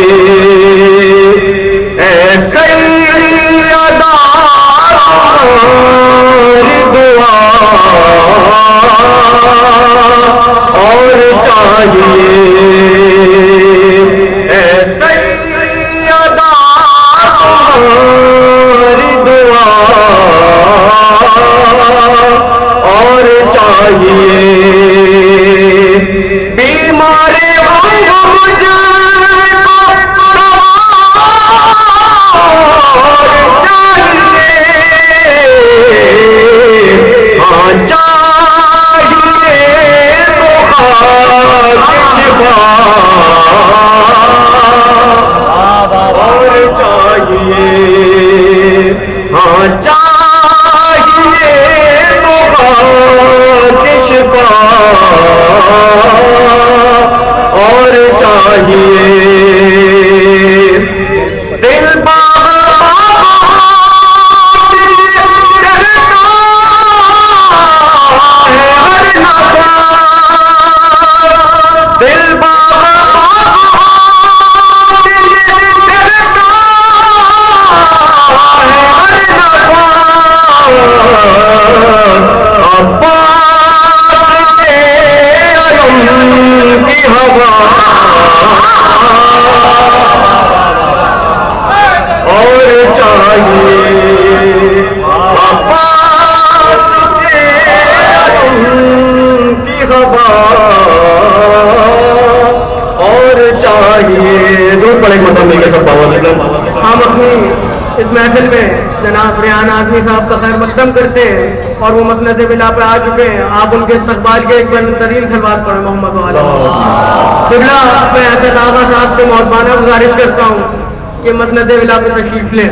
شفا اور چاہیے ہاں چاہیے تو خاک شفا اور چاہیے دل باغ ہم اپنی اس محفل میں جناب ریحان اعظمی صاحب کا خیر مقدم کرتے ہیں اور وہ مسند بلا پہ آ چکے ہیں. آپ ان کے استقبال کے ایک بلند ترین سلوات پڑھیں محمد والا. قبلہ میں اسد آغا صاحب سے محترمانہ گزارش کرتا ہوں کہ مسند بلا پہ تشریف لیں.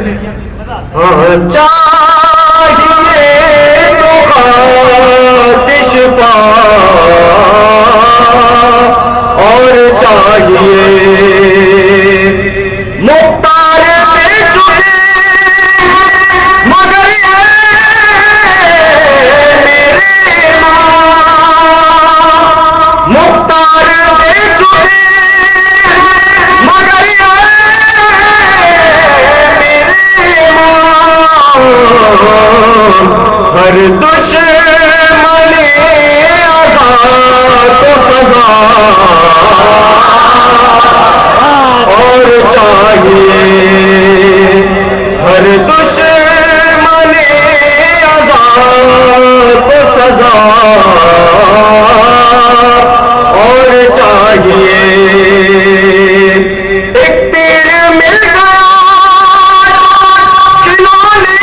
چاہیے تو خاک شفا اور چاہیے مختار دے چکے مگر میرے ماں مختار دے چکے مگر میرے ماں ہر دشمن عذاب کو سزا اور چاہیے ہر دشمن عذاب کو سزا اور چاہیے ایک تیر مل گیا کھلونے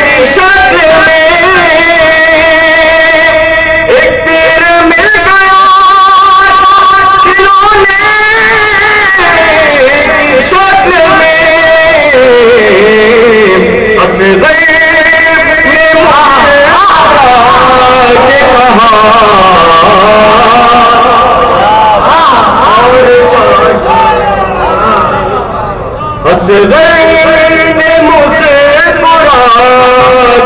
کی شکل میں ایک تیر مل گیا کھلونے کی شکل میں اصغر نے مارا کے کہا اور اصغر نے مجھ سے برا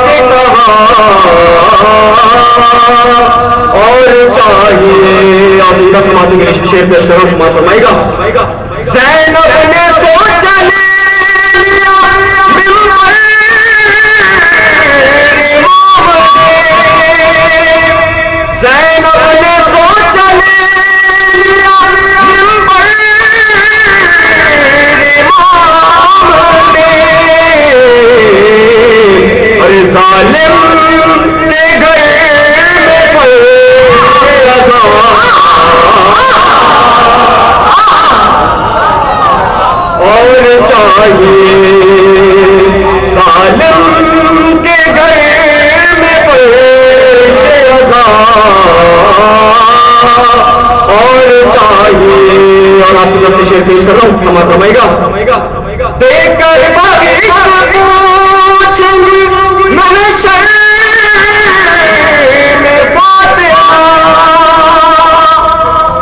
کے کہا اور چاہیے آزم کا سماعت کے لیے شعر پیش کرو. سماعت فرمائے گا. زینب نے سوچ لیا ممبر امام نے زینب نے سوچ لیا ممبر امام نے ارے ظالم کے گئے میں رضا اور چاہیے ظالم کے گھر میں فرش عزا اور چاہیے. اور آپ کی طرف سے شعر پیش کر رہا ہوں. سماعت فرمائے گا. دیکھ کر بغیش پوچھیں گی محشر میں فاطمہ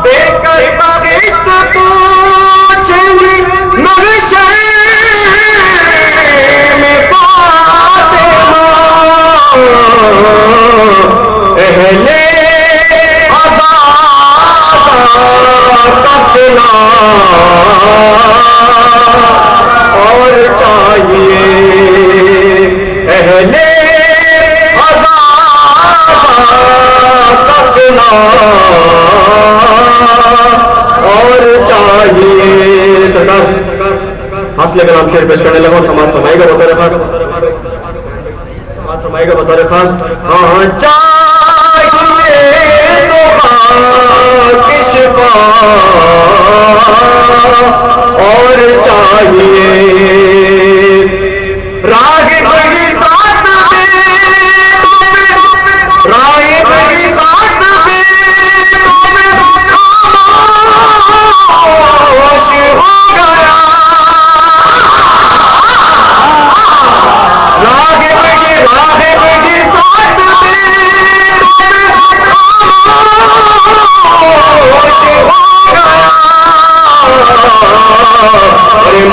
دیکھ کر بغیش پوچھیں گی محشر میں فاطمہ اہل عذاب کا سلام اور چاہیے اہل عذاب کا سلام اور چاہیے. سرکار حاصل اگر ہم شعر پیش کرنے لگا. سماعت فرمائے گا بطور خاص. سماعت فرمائے گا بطور خاص. ہاں چاہیے تو خاک شفا اور چاہیے راغب کی ساتھ میں راغب کی ساتھ میں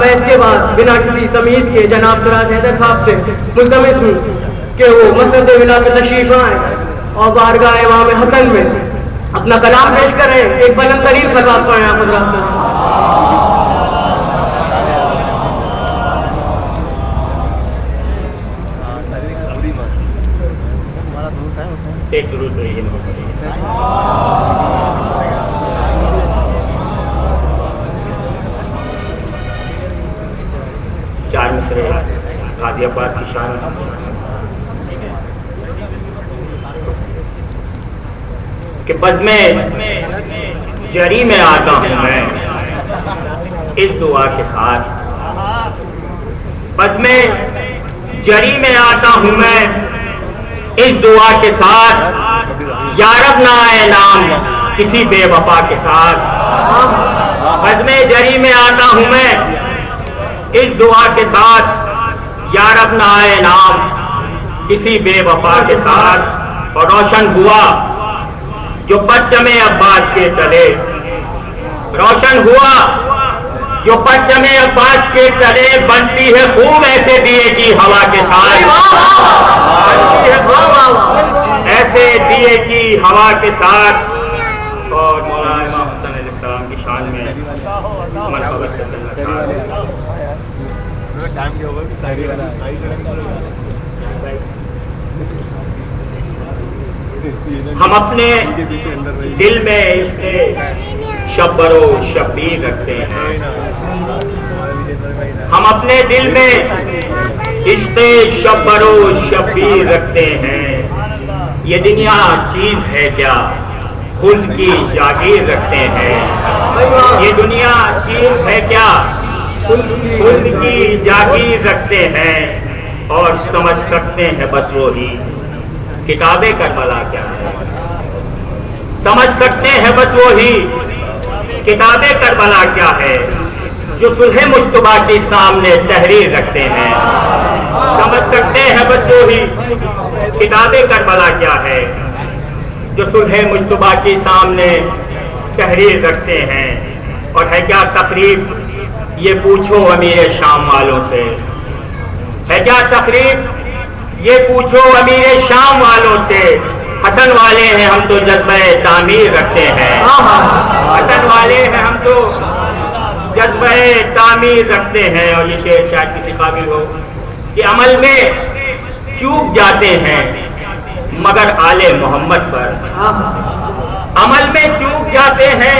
میں اس کے بعد بنا کسی تمہید کے جناب سراج حیدر صاحب سے ملتمس ہوں کہ وہ مسند ولا پہ تشریف آئیں اور بارگاہ امام حسن میں اپنا کلام پیش کریں. ایک بلند ترین صلوات پڑھیں آپ حضرات سے. ایک درود ہے چار مصرے غازی عباس کی شان. کہ بزم جری میں آتا ہوں میں اس دعا کے ساتھ. بزم جری میں آتا ہوں میں اس دعا کے ساتھ. یا رب نہ آئے نام کسی بے وفا کے ساتھ. بزم جری میں آتا ہوں میں اس دعا کے ساتھ. یا رب نہ آئے نام کسی بے وفا کے ساتھ. اور روشن ہوا جو پرچم عباس کے تلے. روشن ہوا جو پرچم عباس کے تلے. بنتی ہے خوب ایسے دیے کی ہوا کے ساتھ. ایسے دیے کی ہوا کے ساتھ. اور مولانا امام حسن علیہ السلام کی شان میں مرحبت کرنا چاہتے ہیں. ہم اپنے دل میں اس کے شبر و شبیر رکھتے ہیں. ہم اپنے دل میں اس کے شبر و شبیر رکھتے ہیں. یہ دنیا چیز ہے کیا خود کی جاگیر رکھتے ہیں. یہ دنیا چیز ہے کیا خود کی جاگیر رکھتے ہیں. اور سمجھ سکتے ہیں بس وہی کتاب کربلا کیا ہے. سمجھ سکتے ہیں بس وہی کتاب کربلا کیا ہے. جو صلح مجتبیٰ کے سامنے تحریر رکھتے ہیں. سمجھ سکتے ہیں بس وہی کتاب کربلا کیا ہے. جو صلح مجتبیٰ کے سامنے تحریر رکھتے ہیں. اور ہے کیا تقریب یہ پوچھو امیر شام والوں سے. ہے کیا تقریب یہ پوچھو امیر شام والوں سے. حسن والے ہیں ہم تو جذبہ تعمیر رکھتے ہیں. حسن والے ہیں ہم تو جذبہ تعمیر رکھتے ہیں. اور یہ شعر شاید کسی قابل ہو کہ عمل میں چوک جاتے ہیں مگر آل محمد پر. عمل میں چوک جاتے ہیں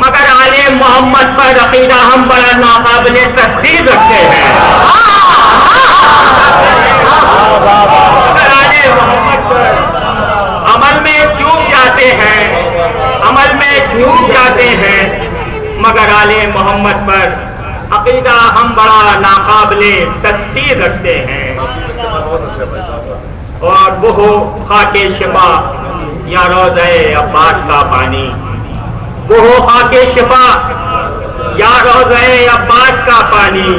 مگر آل محمد پر. عقیدہ ہم بڑا ناقابل تسخیر رکھتے ہیں. عمل میں چوک جاتے ہیں عمل میں چوک جاتے ہیں مگر آل محمد پر. عقیدہ ہم بڑا ناقابل تسخیر رکھتے ہیں. اور وہ خاک شفا یا روضہ عباس کا پانی. وہ خاک شفا یا روضہ عباس کا پانی.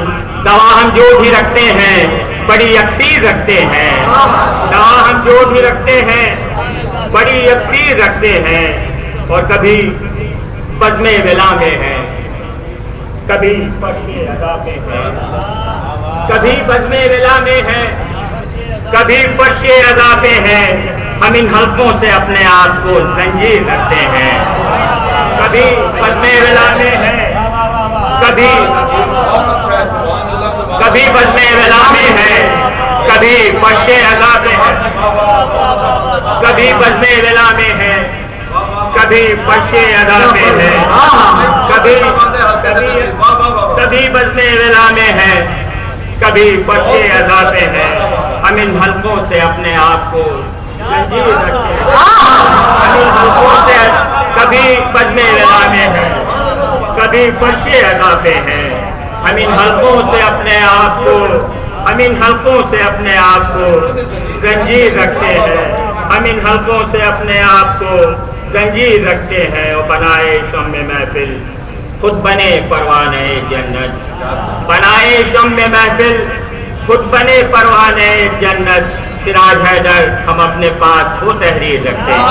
دوا ہم جو بھی رکھتے ہیں بڑی یکسیر رکھتے ہیں. دوا ہم جو بھی رکھتے ہیں بڑی یکسیر رکھتے ہیں. اور کبھی بزم ولا میں ہیں کبھی فرش ادا میں ہیں. کبھی بزم ولا میں ہیں کبھی فرش ادا پہ ہیں. ہم ان حلقوں سے اپنے آپ کو زنجیر رکھتے ہیں. کبھی بزم ولا میں ہیں کبھی بزم ولا میں ہے کبھی فرش ادا پہ ہے. کبھی بزم ولا میں ہے کبھی فرش ادا پہ ہے. کبھی بزم ولا میں ہے کبھی فرش ادا پہ ہے. ہم ان حلقوں سے اپنے آپ کو زنجیر رکھتے ہیں. ہم ان حلقوں سے کبھی بزم ولا میں ہے کبھی فرش ادا پہ ہے. ہم ان حلقوں سے اپنے آپ کو زنجیر رکھتے ہیں. ہم ان حلقوں سے اپنے آپ کو زنجیر رکھتے ہیں. اور بنائے شم محفل خود بنے پروانے جنت. بنائے شم محفل خود بنے پروانے جنت. سراج حیدر ہم اپنے پاس وہ تحریر رکھتے ہیں.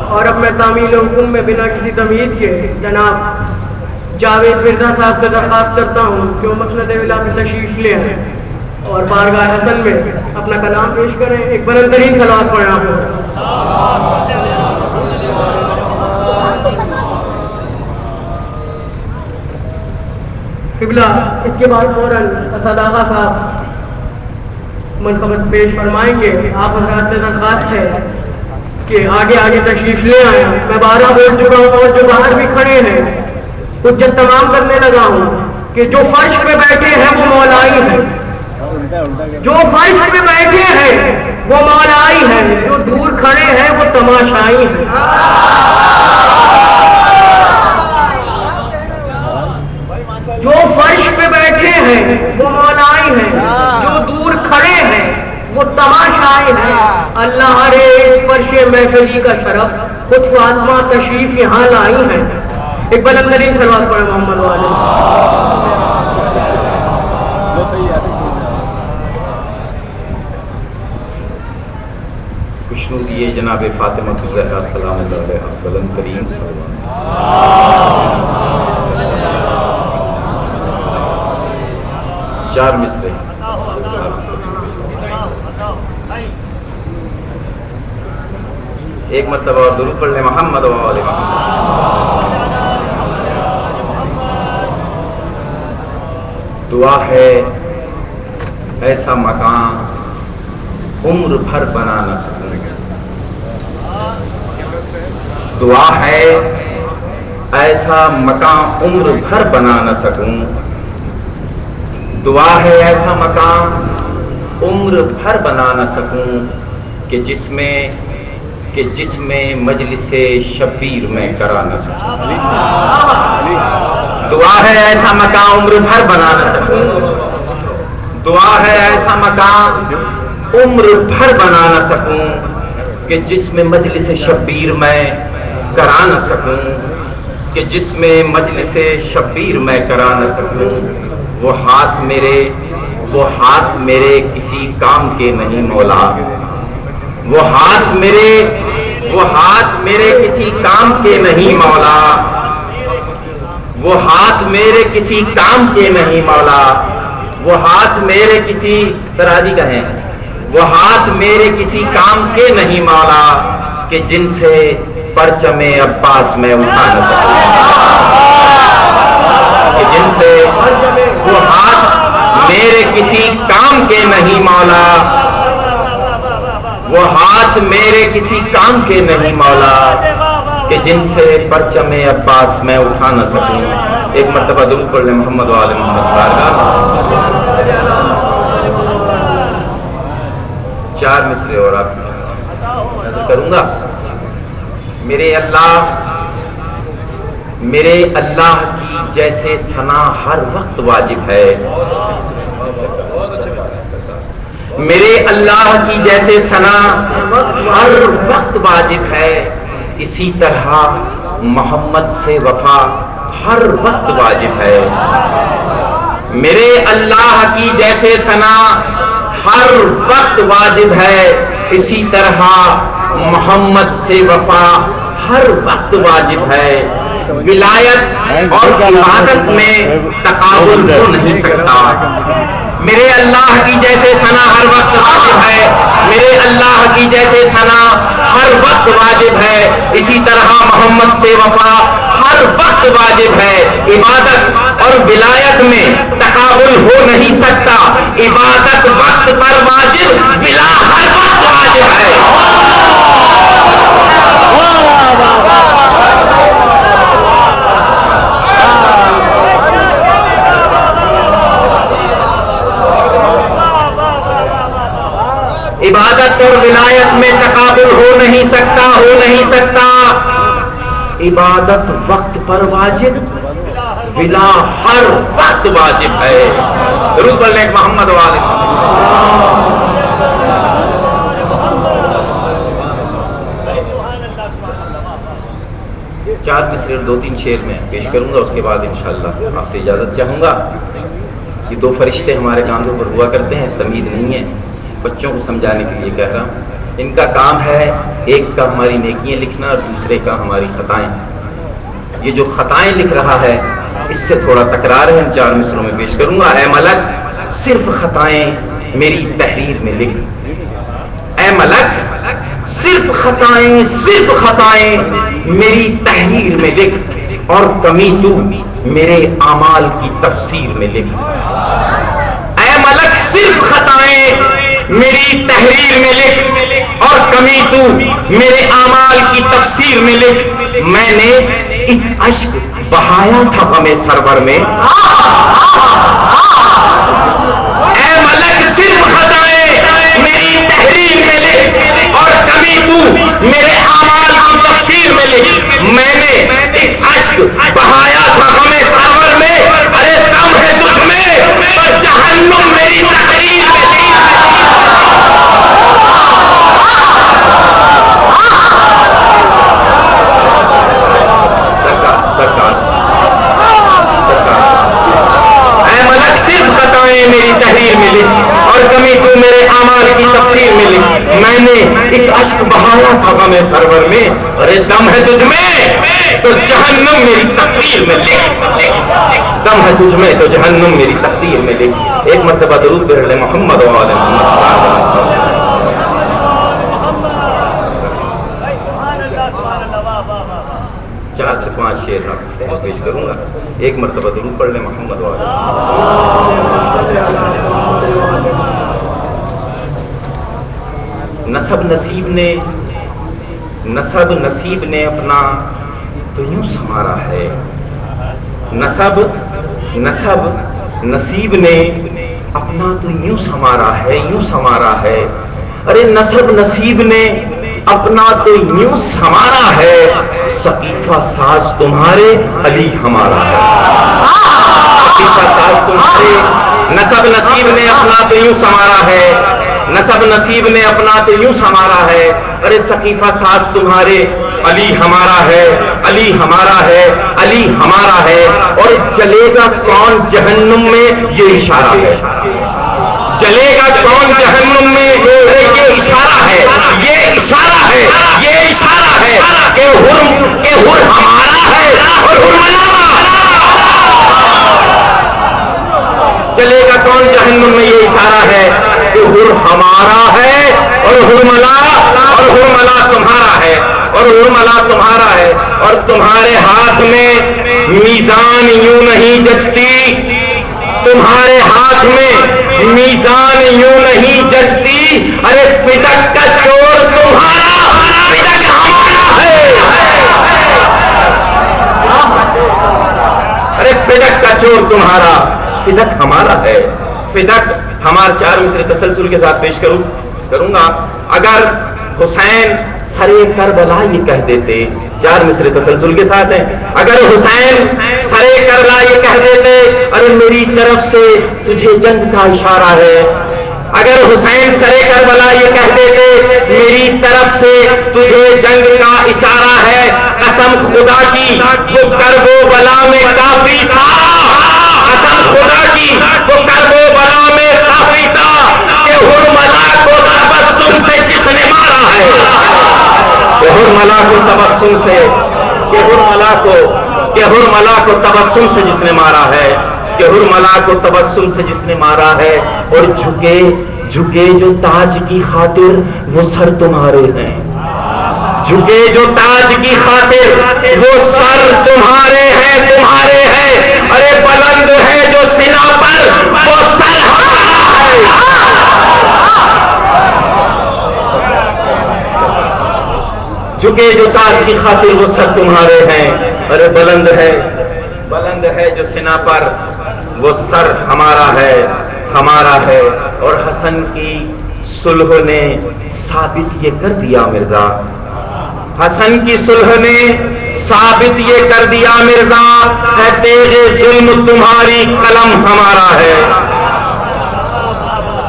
اور اب میں تعمیل حکم میں بنا کسی تمہید کے جناب جاوید مرزا صاحب سے درخواست کرتا ہوں کہ وہ مسند ولا میں تشریف لے آئیں اور بارگاہ حسن میں اپنا کلام پیش کریں. ایک بلند ترین صلوات پڑھیں آپ لوگ. قبلہ اس کے بعد فوراً اسد آغا صاحب منقبت پیش فرمائیں گے. آپ حضرات سے درخواست ہے کہ آگے آگے تشریف لے آئیں. میں 12 بول چکا ہوں اور جو باہر بھی کھڑے ہیں حجت تمام کرنے لگا ہوں کہ جو فرش پہ بیٹھے ہیں وہ مولائی ہیں, جو فرش پہ بیٹھے ہیں وہ مولائی ہیں, جو دور کھڑے ہیں وہ تماشائی ہیں. جو فرش پہ بیٹھے ہیں وہ مولائی ہیں, جو دور کھڑے ہیں وہ تماشائی ہیں. اللہ رے اس فرش محفلی کا شرف خود فاطمہ تشریف یہاں لائی ہیں. ایک بلند ترین صلوات پڑھیں محمد والے. خوشنود یہ جناب فاطمہ الزہرا سلام اللہ علیہا بلند ترین صلوات. چار مصرے. ایک مرتبہ اور درود پڑھ لیں محمد و آل محمد. دعا ہے ایسا مکان عمر بھر بنا نہ سکوں. دعا ہے ایسا مکان عمر بھر بنا نہ سکوں. دعا ہے ایسا مکان عمر بھر بنا نہ سکوں کہ جس میں مجلس شبیر میں کرا نہ سکوں. دعا ہے ایسا مکان عمر بھر بنا نہ سکوں. دعا ہے ایسا مکان عمر بھر بنا نہ سکوں کہ جس میں مجلس شبیر میں کرا نہ سکوں. کہ جس میں مجلس شبیر میں کرا نہ سکوں. وہ ہاتھ میرے کسی کام کے نہیں مولا. وہ ہاتھ میرے کسی کام کے نہیں مولا. وہ ہاتھ میرے کسی کام کے نہیں مولا. وہ ہاتھ میرے کسی سراجی کہیں وہ ہاتھ میرے کسی کام کے نہیں مولا کہ جن سے پرچم عباس میں اٹھا نہ سکوں. کہ جن سے وہ ہاتھ میرے کسی کام کے نہیں مولا. وہ ہاتھ میرے کسی کام کے نہیں مولا کہ جن سے پرچم عباس میں اٹھا نہ سکوں. ایک مرتبہ درود پڑھ لیں محمد و آل محمد. چار مصرے اور آپ نظر کروں گا. میرے اللہ کی جیسے ثنا ہر وقت واجب ہے. میرے اللہ کی جیسے ثنا ہر وقت واجب ہے. اسی طرح محمد سے وفا ہر وقت واجب ہے. میرے اللہ کی جیسے ثنا ہر وقت واجب ہے. اسی طرح محمد سے وفا ہر وقت واجب ہے. ولایت اور عبادت میں تقابل ہو نہیں سکتا. میرے اللہ کی جیسے ثنا ہر وقت واجب ہے. میرے اللہ کی جیسے ثنا ہر وقت واجب ہے. اسی طرح محمد سے وفا ہر وقت واجب ہے. عبادت اور ولایت میں تقابل ہو نہیں سکتا. عبادت وقت پر واجب, ولا ہر وقت واجب ہے. عبادت اور ولایت میں تقابل ہو نہیں سکتا. عبادت وقت پر واجب, ولا ہر وقت واجب ہے. درود پڑھ لیں محمد و آل محمد. چار مصرے اور 2-3 شعر میں پیش کروں گا. اس کے بعد انشاءاللہ آپ سے اجازت چاہوں گا. یہ 2 فرشتے ہمارے کاندھوں پر ہوا کرتے ہیں. تمید نہیں ہے, بچوں کو سمجھانے کے لیے کہہ رہا ہوں. ان کا کام ہے ایک کا ہماری نیکیاں لکھنا اور دوسرے کا ہماری خطائیں. یہ جو خطائیں لکھ رہا ہے اس سے تھوڑا تکرار ہے، ان 4 مصروں میں پیش کروں گا۔ اے ملک صرف خطائیں میری تحریر میں لکھ، اے ملک صرف خطائیں میری تحریر میں لکھ، اور کمی تو میرے اعمال کی تفسیر میں لکھ۔ اے ملک صرف خطائیں میری تحریر میں لکھ، اور کمی تو میرے اعمال کی تفسیر میں لکھ۔ میں نے ایک اشک بہایا تھا غم سرور میں، اے ملک صرف خطائیں میری تحریر میں لکھ، اور کمی تو میرے اعمال کی تفسیر میں لکھ۔ میں نے ایک اشک بہایا تھا غم سرور میں، ارے دم ہے تجھ میں تو جہنم میری تقریر میں لکھ۔ اے ملک صرف خطائیں میری تحریر میں لکھ، اور کمی تو میرے اعمال کی تفسیر میں لکھ۔ میں نے ایک اشک بہایا تھا غم سرور میں، ارے دم ہے تجھ میں تو جہنم میری تقدیر میں لکھ۔ دم ہے تجھ میں تو جہنم میری تقدیر میں لکھ۔ ایک مرتبہ درود پڑھ لیں محمد و آل محمد۔ 4 سے 5 شعر پیش کروں گا۔ ایک مرتبہ درود پڑھ لیں محمد و آل محمد۔ نسب نصیب نے اپنا تو یوں سنوارا ہے، نسب نصیب نے اپنا تو یوں سنوارا ہے، ارے نسب نصیب نے اپنا تو یوں سنوارا ہے، سقیفہ ساز تمہارے علی ہمارا ہے۔ سقیفہ ساز تمہارے، نسب نصیب نے اپنا تو یوں سنوارا ہے، نسب نصیب نے اپنا تو یوں سنوارا ہے، ارے سقیفہ ساز تمہارے علی ہمارا ہے، علی ہمارا ہے، علی ہمارا ہے۔ اور جلے گا کون جہنم میں یہ اشارہ ہے، جلے گا کون جہنم میں یہ اشارہ ہے، یہ اشارہ ہے، یہ اشارہ ہے کہ حر ہمارا ہے اور حرملا۔ چلے گا کون جہنم میں یہ اشارہ ہے کہ حر ہمارا ہے اور حرملا تمہارا ہے، اور حرملا تمہارا ہے۔ اور تمہارے ہاتھ میں میزان یوں نہیں جچتی، تمہارے ہاتھ میں میزان یوں نہیں جچتی، ارے فدق کا چور تمہارا فدق ہمارا ہے، ارے فدق کا چور تمہارا فدق ہمارا ہے۔ فدق ہمارے 4 مصرے تسلسل کے ساتھ پیش کروں گا۔ اگر حسین سرے کربلا یہ کہہ دیتے، 4 مصرے تسلسل کے ساتھ ہیں، اگر حسین سرے کربلا یہ کہہ دیتے، ارے میری طرف سے تجھے جنگ کا اشارہ ہے، اگر حسین سرے کربلا یہ کہہ دیتے میری طرف سے تجھے جنگ کا اشارہ ہے، قسم خدا کی وہ کرب و بلا میں کافی تھا، قسم خدا کی وہ کرب و بلا میں کافی تھا کہ حرملا کو تبسم سے جس نے مارا ہے، کہ حرملا کو تبسم سے، کہ حرملا کو تبسم سے جس نے مارا ہے، کہ حرملا کو تبسم سے جس نے مارا ہے۔ اور جھکے جو تاج کی خاطر وہ سر تمہارے ہیں، جھکے جو تاج کی خاطر وہ سر تمہارے ہیں، تمہارے ہیں، ارے بلند ہے جو سنا پر وہ سر ہمارا ہے۔ جھکے جو تاج کی خاطر وہ سر تمہارے ہیں، ارے بلند ہے جو سنا پر وہ سر ہمارا ہے، ہمارا ہے۔ اور حسن کی صلح نے ثابت یہ کر دیا مرزا، حسن کی صلح نے ثابت یہ کر دیا مرزا، ہے تیغ ظلم تمہاری قلم ہمارا ہے۔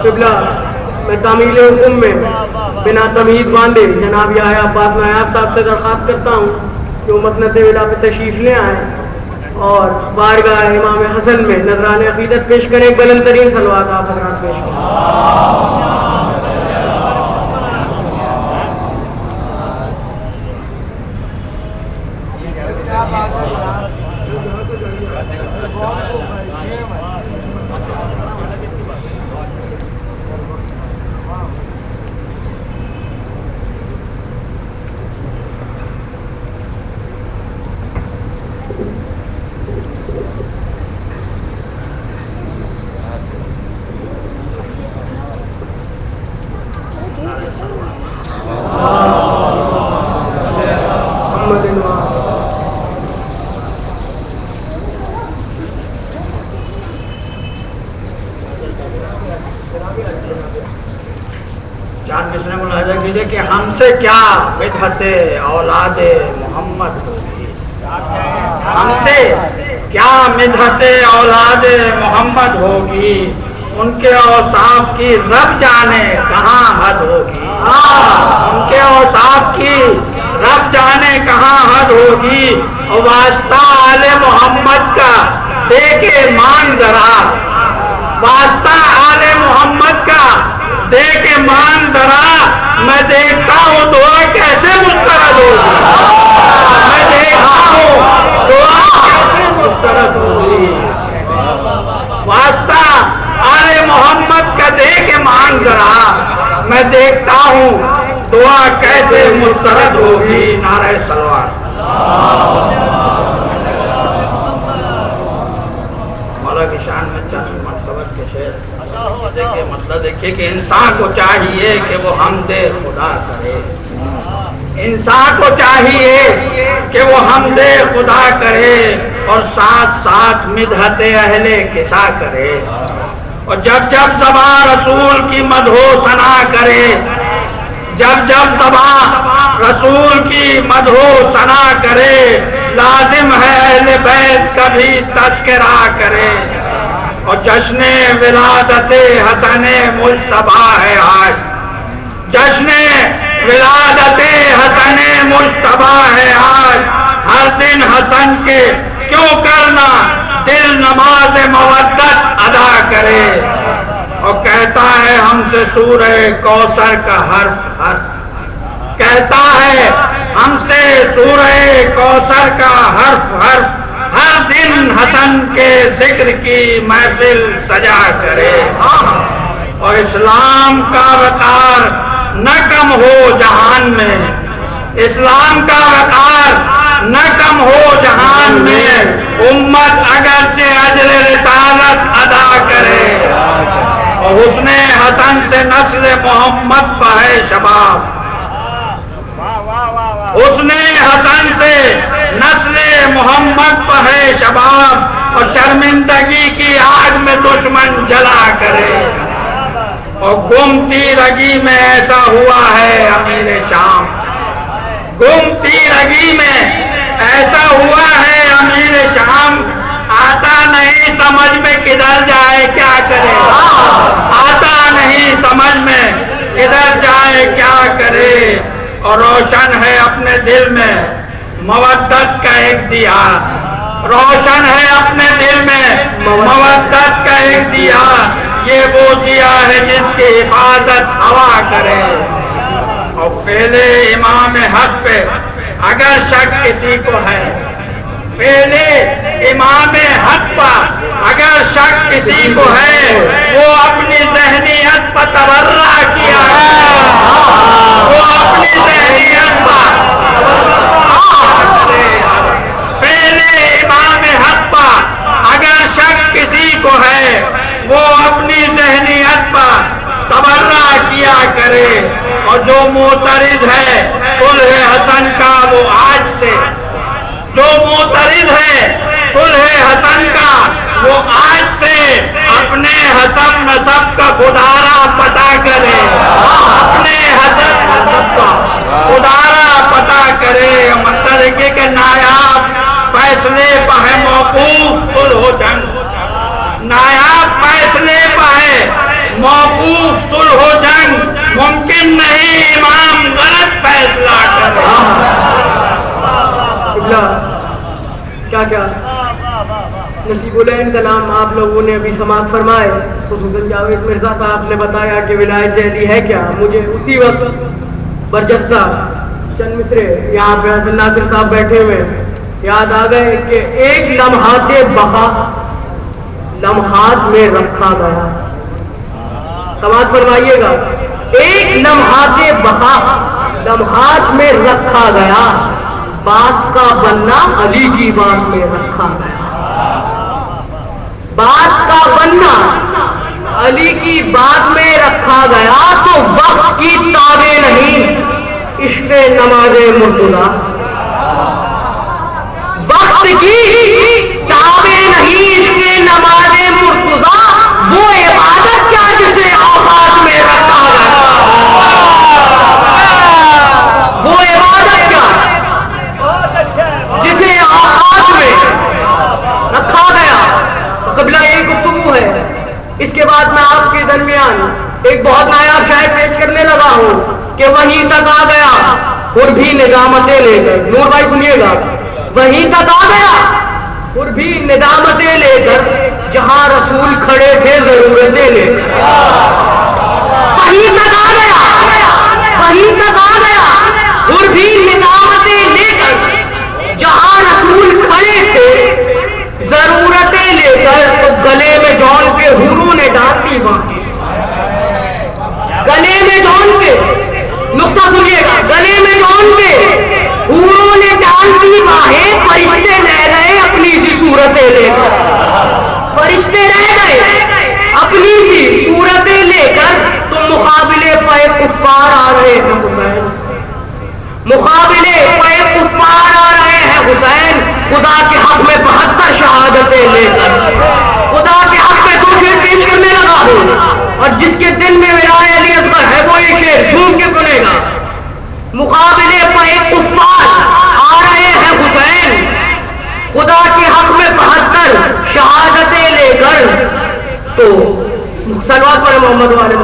قبلہ میں تعمیل حکم میں بنا تمہید باندھے جناب یحییٰ عباس نایاب صاحب سے درخواست کرتا ہوں کہ وہ مسند ولا پہ تشریف لے آئیں اور بارگاہ امام حسن میں نذران عقیدت پیش کریں، ایک بلند ترین صلوات آپ حضرات پیش کریں۔ چاند مصرے ملاحظہ کیجئے کہ ہم سے کیا مدحت اولاد محمد ہوگی، ہم سے کیا مدحت اولاد محمد ہوگی، ان کے اوصاف کی رب جانے کہاں حد ہوگی، ان کے اوصاف کی رب جانے کہاں حد ہوگی، اور واسطہ آل محمد کا دیکھے مان ذرا، واسطہ آل محمد کا دیکھے مان ذرا، میں دیکھتا ہوں دعا کیسے مسترد ہوگی، میں دیکھتا ہوں دعا کیسے مسترد ہوگی، واسطہ آل محمد کا دیکھے مان ذرا، میں دیکھتا ہوں دعا کیسے مسترد ہوگی۔ نعرہ صلوات۔ مولا کی شان میں چند مرتبہ کے شعر دیکھیں، مطلب دیکھیں کہ انسان کو چاہیے کہ وہ حمد خدا کرے، انسان کو چاہیے کہ وہ حمد خدا کرے اور ساتھ ساتھ مدحت اہل کسا کرے، اور جب جب زبان رسول کی مدح و ثنا کرے، جب جب زبان رسول کی مدح و ثنا کرے، لازم ہے اہل بیت کا بھی تذکرہ کرے، اور جشن ولادت حسن مجتبیٰ ہے آج، جشن ولادت حسن مجتبیٰ ہے آج، ہر دن حسن کے کیوں کرنا دل نماز مودت ادا کرے، اور کہتا ہے ہم سے سورہ کوثر کا حرف حرف، کہتا ہے ہم سے سورہ کوثر کا حرف حرف، ہر دن حسن کے ذکر کی محفل سجا کرے، اور اسلام کا وقار نہ کم ہو جہان میں، اسلام کا وقار نہ کم ہو جہان میں، امت اگرچہ اجر رسالت ادا کرے، اور حسن حسن سے نسل محمد بہے شباب، حسن حسن سے نسل محمد بہے شباب، اور شرمندگی کی آگ میں دشمن جلا کرے، اور گمتی رگی میں ایسا ہوا ہے امیر شام، گمتی رگی میں ایسا ہوا ہے امیر شام، آتا نہیں سمجھ میں کدھر جائے کیا کرے، آتا نہیں سمجھ میں کدھر جائے کیا کرے، اور روشن ہے اپنے دل میں مودت کا ایک دیا، روشن ہے اپنے دل میں مودت کا ایک دیا، یہ وہ دیا ہے جس کی حفاظت ہوا کرے، اور فعل امام حق پہ اگر شک کسی کو ہے، فعل امام حق پر اگر شک کسی کو ہے، وہ اپنی ذہنیت پر تبرہ کیا کرے، وہ اپنی ذہنیت پر فعل امام حق پر اگر شک کسی کو ہے، وہ اپنی ذہنیت پر تبرہ کیا کرے، اور جو معترض ہے صلح حسن کا وہ آج سے، جو معترض ہے صلح حسن کا وہ آج سے اپنے حسب نسب کا خدارہ پتہ کرے، اپنے حسب نسب کا خدارہ پتہ کرے، مطلب کہ نایاب فیصلے پہ ہے موقوف صلح جنگ، نایاب فیصلے پہ ہے موقوف صلح جنگ، ممکن نہیں امام غلط فیصلہ کرے۔ کیا کیا نصیب العین کلام آپ لوگوں نے ابھی سماعت فرمائے، خصوصاً جاوید مرزا صاحب نے بتایا کہ ولایت علی ہے کیا، مجھے اسی وقت برجستہ چند مصرے یہاں پہ حسن ناصر صاحب بیٹھے ہوئے یاد آ گئے کہ ایک لمحات بقا لمحات میں رکھا گیا، سماعت فرمائیے گا، ایک لمحات بقا لمحات میں رکھا گیا، بات کا بننا علی کی بات میں رکھا گیا، بات کا بننا علی کی بات میں رکھا گیا، تو وقت کی تابع نہیں عشق نماز مرتضیٰ، وقت کی تابع نہیں عشق نماز مرتضیٰ، وہ عبادت کیا جسے اوقات میں رکھا گیا، ہو کہ وہیں تک آ گیا اور بھی ندامتیں لے کر. نور بھائی سنیے گا, وہیں تک آ گیا اور بھی ندامتیں لے کر, جہاں رسول کھڑے تھے ضرورتیں لے کر. وہیں تک آ گیا, وہیں تک آ گیا اور بھی ندامتیں لے کر, جہاں رسول کھڑے تھے ضرورتیں لے کر. تو گلے میں جون کے حوروں نے ڈال دی باہیں, گلے میں جون کے, نقطہ سنیے گا, گلے میں جون کے حوروں نے ڈال دی باہیں. فرشتے رہ گئے اپنی سی صورتیں لے کر, فرشتے رہ گئے اپنی سی صورتیں لے کر. تو مقابلے پہ کفار آ رہے ہیں حسین, مقابلے پہ کفار آ رہے ہیں حسین. خدا کے حق میں 72 شہادتیں لے کر, خدا کے حق میں 2 شعر پیش کرنے لگا ہوں, اور جس کے دل میں ولایت علی اکبر ہے وہ ایک شعر جھوم کے سنے گا. مقابلے پہ کفار آ رہے ہیں حسین, خدا کے حق میں 72 شہادتیں لے کر. تو صلوات پر محمد والے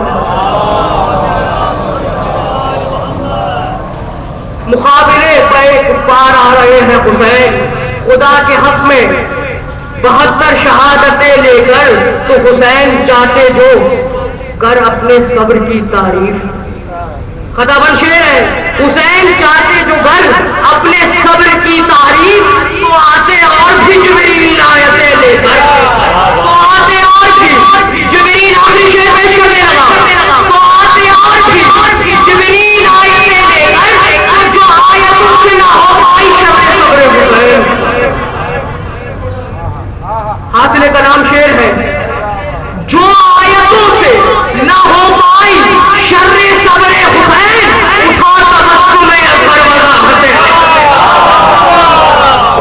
مقابلے پہ کفار آ رہے ہیں حسین, خدا کے حق میں 72 شہادتیں لے کر. تو حسین چاہتے جو کر اپنے صبر کی تعریف, خطا بن شعر ہے, حسین چاہتے جو کر اپنے صبر کی تعریف. تو آتے اور بھی جبریل آیتیں لے کر, تو آتے اور بھی جبریل آخری شعر پیش کرنے لگا, تو آتے اور بھی جبریل آیتیں لے کر. جو آیتوں سے نہ ہو پائی شب صبر حسین. حاصل کلام شعر ہے, جو آیتوں سے نہ ہو پائی شر صبر حسین. اٹھا تبسم اظہر وضاحتیں,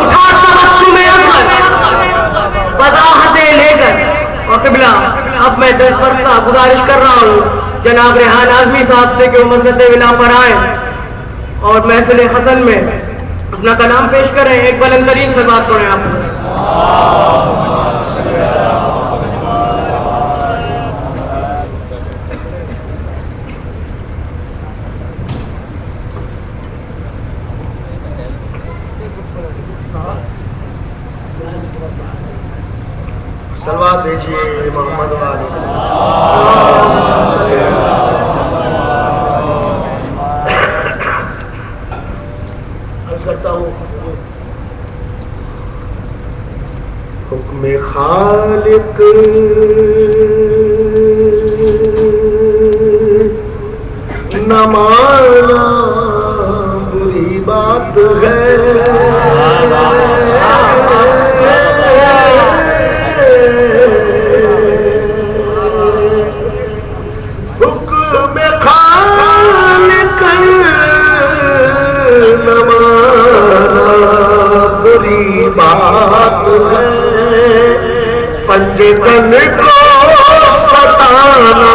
اٹھا تبسم اظہر وضاحتیں لے کر. اور قبلہ اب میں درخواست گزارش کر رہا ہوں جناب ریحان اعظمی صاحب سے کہ وہ مسجد ولا پر آئیں اور محفل حسن میں اپنا کلام پیش کریں. ایک بلند ترین سے بات کریں آپ. سلوات بھیجیے محمد والی. کرتا ہوں حکم خالق نہ مانا بری بات ہے. حکم خالق نہ مانا بری بات ہے. پنجتن کو ستانا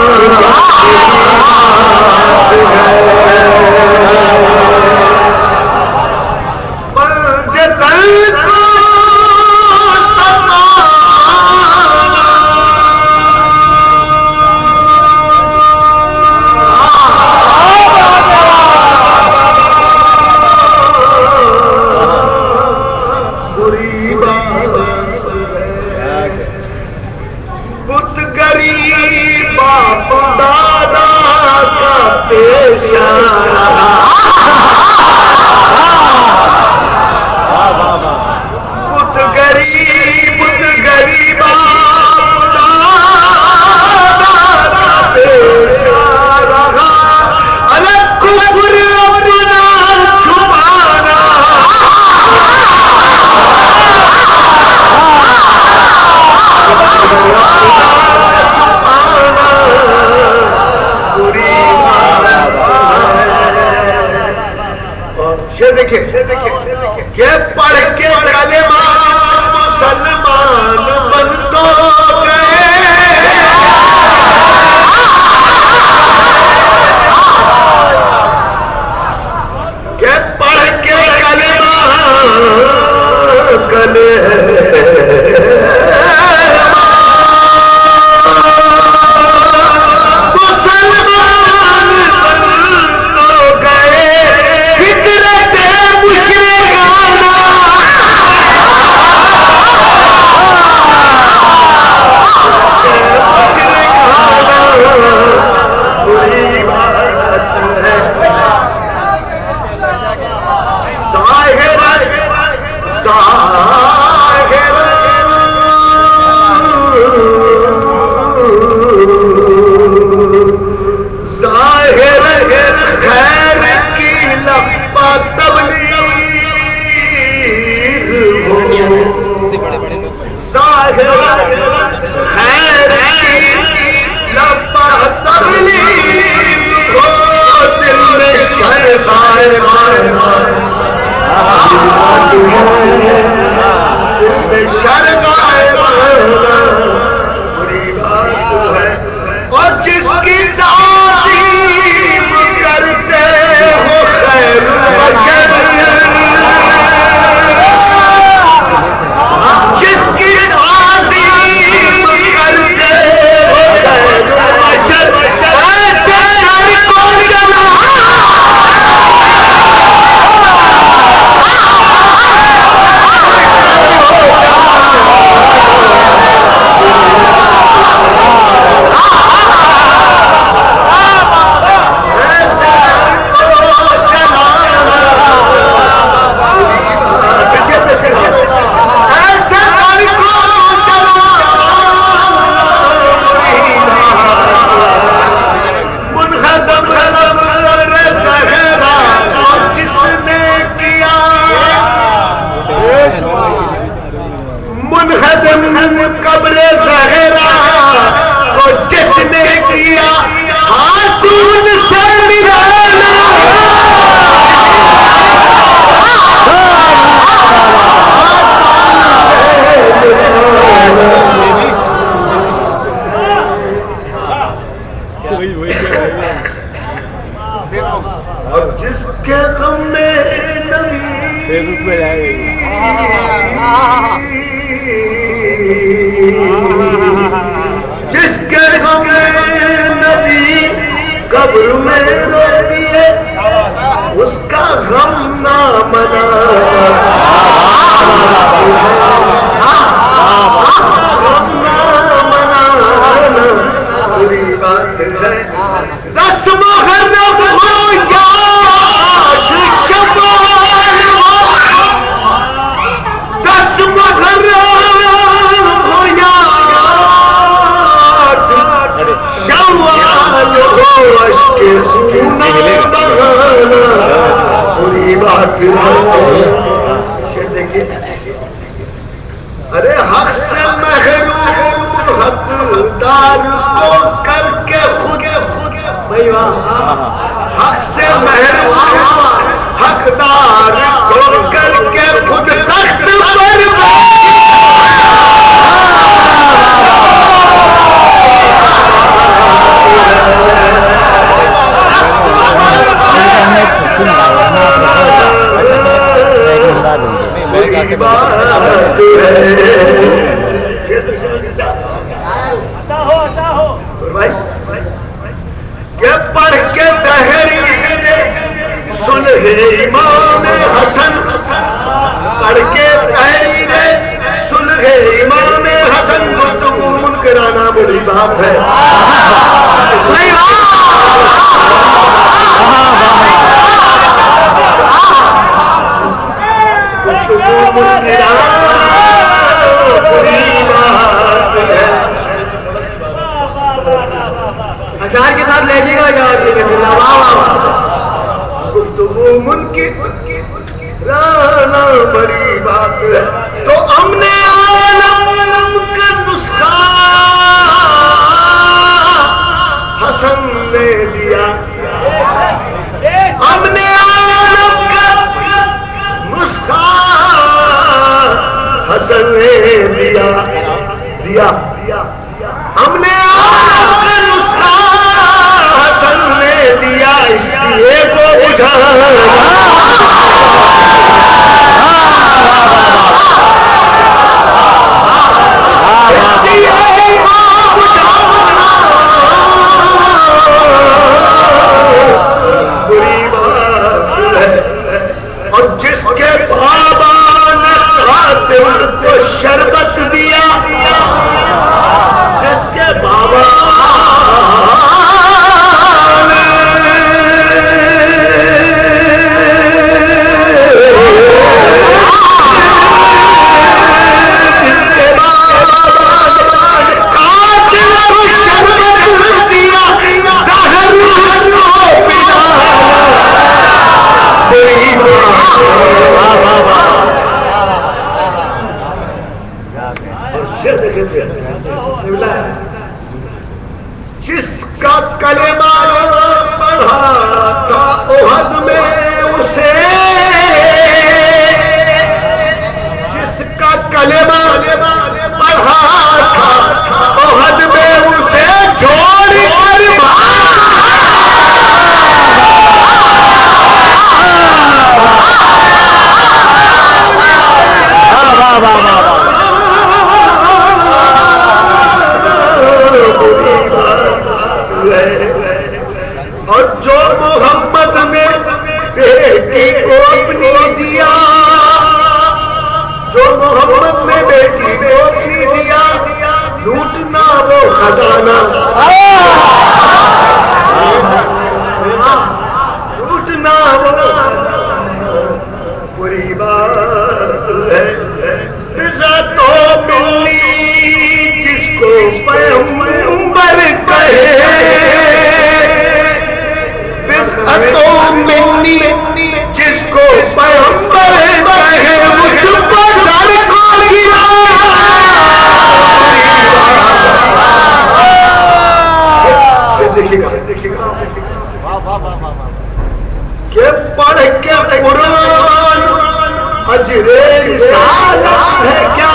کہ پڑھ کے کلمہ مسلمان بن تو گئے. کہ پڑھ کے کلمہ مسلمان بن اور جس کے غم میں نبی جس کے غم میں نبی قبر میں روتی ہے اس کا غم نہ منا غم نہ منانا بری بات ہے دس محرم ہو یا شبان دس محرم ہو یا شوال ہو اشک خون بہانا بری بات ہے دیکھیے ارے حق سے محروم حقدار کو کر کے خود حق سے محروم حقدار کو کر کے خود تخت پر کہ پڑھ کے دہری سلح امام حسن پڑھ کے تحریر سلح امام حسن گفتگو منکرانہ بڑی بات ہے گفتگو منکرانہ بڑی بات ہے اشعار کے ساتھ لہجے کا جواب دیں گے گفتگو منکرانہ بڑی بات ہے تو ہم نے عالم کا نسخہ حسن نے دیا ہم نے عالم کا نسخہ حسن نے دیا ہم نے عالم کا نسخہ حسن نے دیا اس لیے کو بجھانا بری بات ہے اور جس کے بابا نے قاتل کو شربت دیا جس کے بابا جس کا کلمہ پڑھا تھا احد میں اسے جس کا کلمہ پڑھا تھا احد میں اسے چھوڑ کر اور جو محمد نے بیٹی کو اپنی دیا جو محمد نے بیٹی کو اپنی دیا لوٹنا وہ خزانہ لوٹنا بری بات ہے رضا تو ملنی جس کو پیغمبر کہے تو منی جس کو پیغمبر کہے مجھ پر در کو گرا دیکھیے گا کہ پڑھ کے قرآن اجر رسالت ہے کیا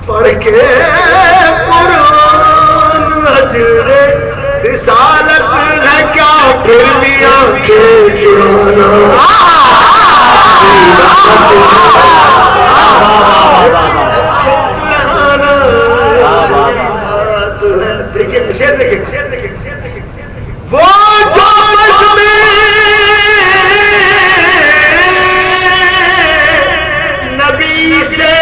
پڑھ کے قرآن اجر رسالت ہے کیا پھر بھی آنکھیں چرانا. دیکھیں شیر دیکھیں وہ جو نبی سے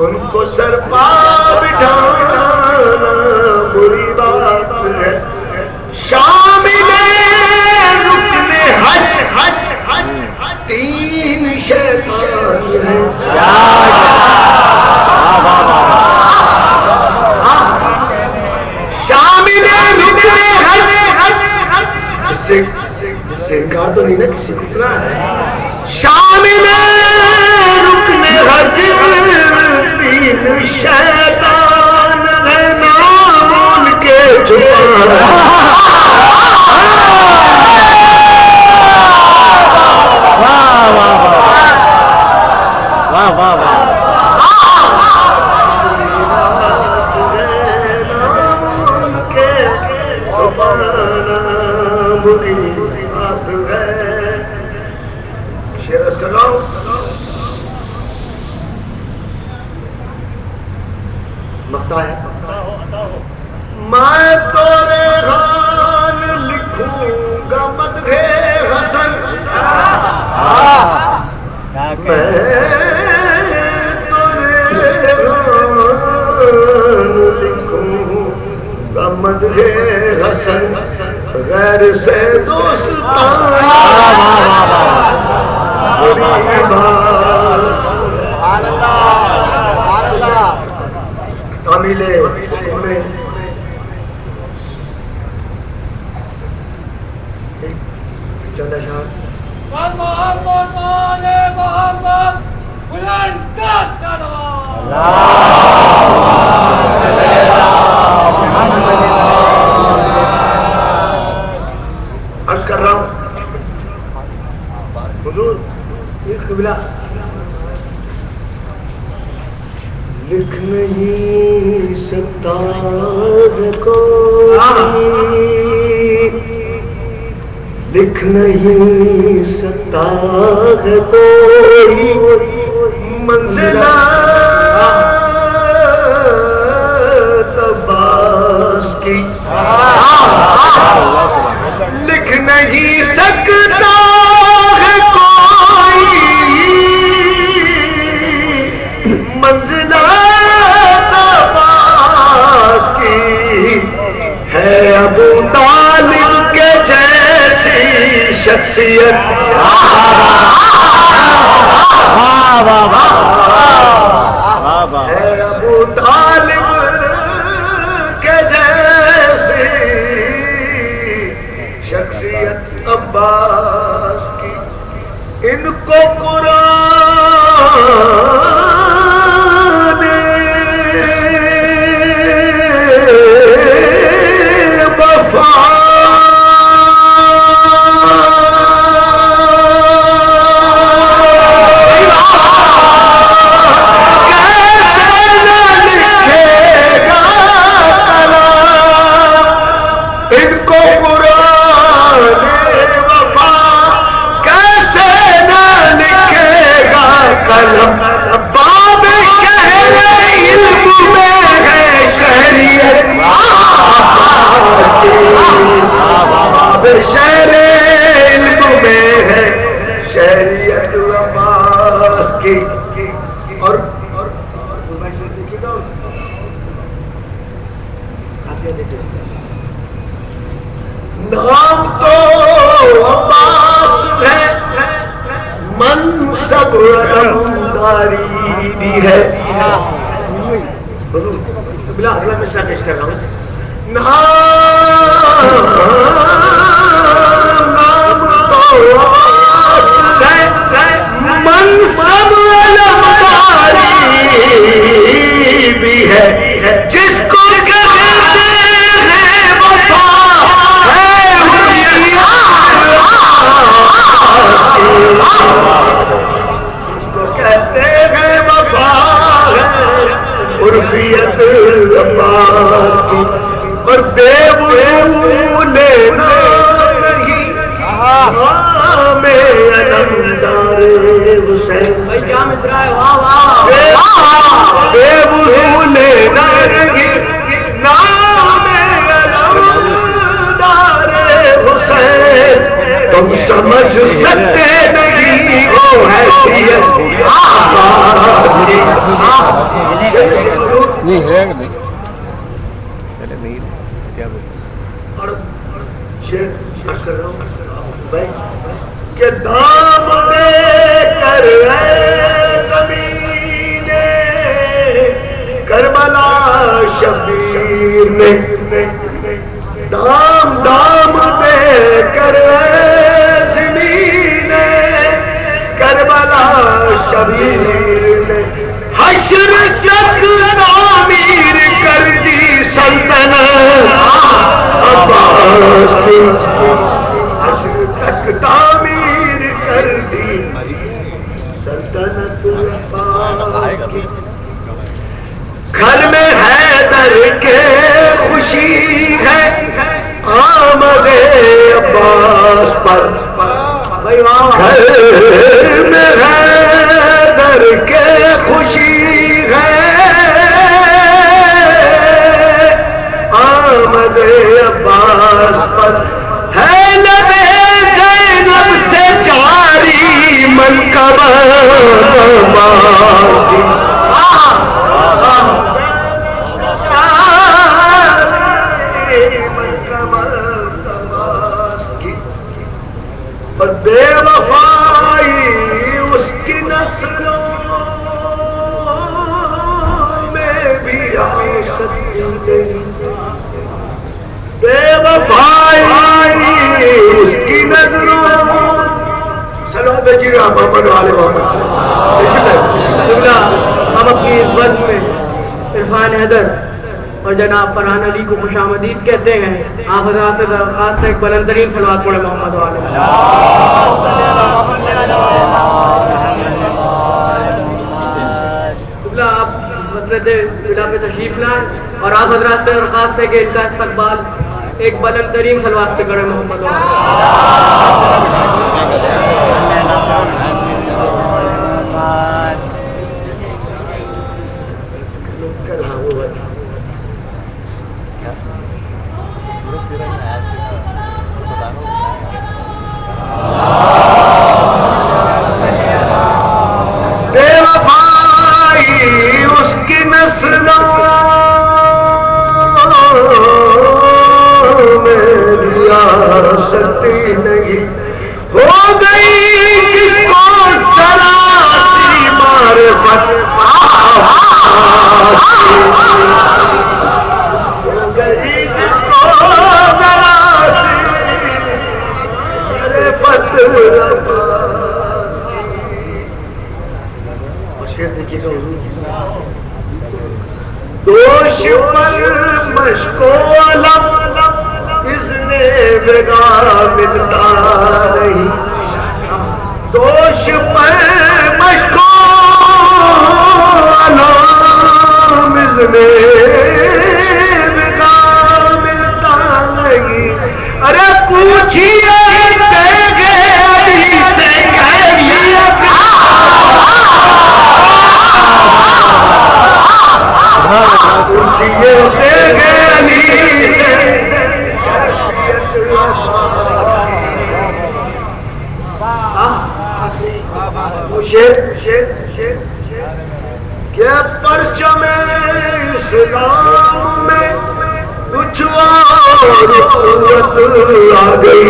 ان کو سر پا بٹھانا بری بات ہے. شامل رکن حج تین شیطان ہے. شامل رکن حج اس سے انکار تو نہیں نا کسی کو. شامل رکن حج تین شیطان ہے نام ان کے چھپانا. واہ واہ واہ واہ واہ. شیرس کر رہا ہوں. مقطع ہے میں تو ریحان لکھوں گا مدح حسن. میں تو ریحان لکھوں گا مدح حسن غیر سے دوستان بری بات. تعمیل میں چند اشعار. عرض کر رہا ہوں حضور ایک قبلہ لکھ نہیں سکتا ہے کوئی لکھ نہیں سکتا ہے کوئی منزلہ عباس کی. لکھ نہیں سکتا ہے کوئی منزلہ عباس کی. ہے ابو طالب کے جیسی شخصیت. ہے ابو طالب کے جیسی شخصیت عباس کی. ان کو قرآن کی اور نام تو عباس ہے، منصب علمداری بھی ہے. اگلا مثال پیش کر رہا ہوں. نام تو عباس ہے، منصب علمداری بھی ہے. جس کو کہتے ہیں وفا ہے عرفیت عباس کی، اور بے وضو لینا نہیں نام علمدار حسین. بے وضو لینا نہیں نام علمدار حسین. تم سمجھ سکتے نہیں ہو حیثیت عباس کی. اور شعر عرض کر رہا ہوں بھائی کہ دام دے کر اے زمین کربلا شبیر میں، دام دام دے کر زمین کربلا شبیر میں، حشر تک تعمیر کر دی سلطنت عباس کی. حشر تک تعمیر کر دی سلطنت عباس کی. گھر میں حیدر کے خوشی ہے آمد عباس پر. گھر میں حیدر کے خوشی ہے آمد عباس پر. ہے نب زینب سے جاری منقب عباس کی. اور بے وفائی اس کی نسلوں میں بھی آ سکتی نہیں. بے وفائی اس کی نظروں. سلام بیجی گا محمد والے محمد. ہم اپنی اس وقت میں عرفان حیدر اور جناب فرحان علی کو خوش آمدید کہتے ہیں. آپ حضرات سے درخواست ہے ایک بلند ترین صلوات پڑھے محمد والے. آپ مسجد ولا پہ تشریف لائیں اور آپ حضرات سے درخواست ہے کہ ان کا استقبال ایک بلند ترین صلوات سے کرے محمد والے. بے وفائی اس کی نسلوں میں بھی آ سکتی نہیں. ہو گئی جس کو سراسی معرفت ہو گئی جس کو سراسی معرفت. دیکھیے گا دوش پر مشکو علم اذن بگا ملتا نہیں. دوش پر مشکو علم اذن بگا ملتا نہیں. ارے پوچھئے دیکھے علی سے کیفیت پوچھئے دیکھے علی سے شیر کہ پرچم اسلام میں کچھ اور قوت آ گئی.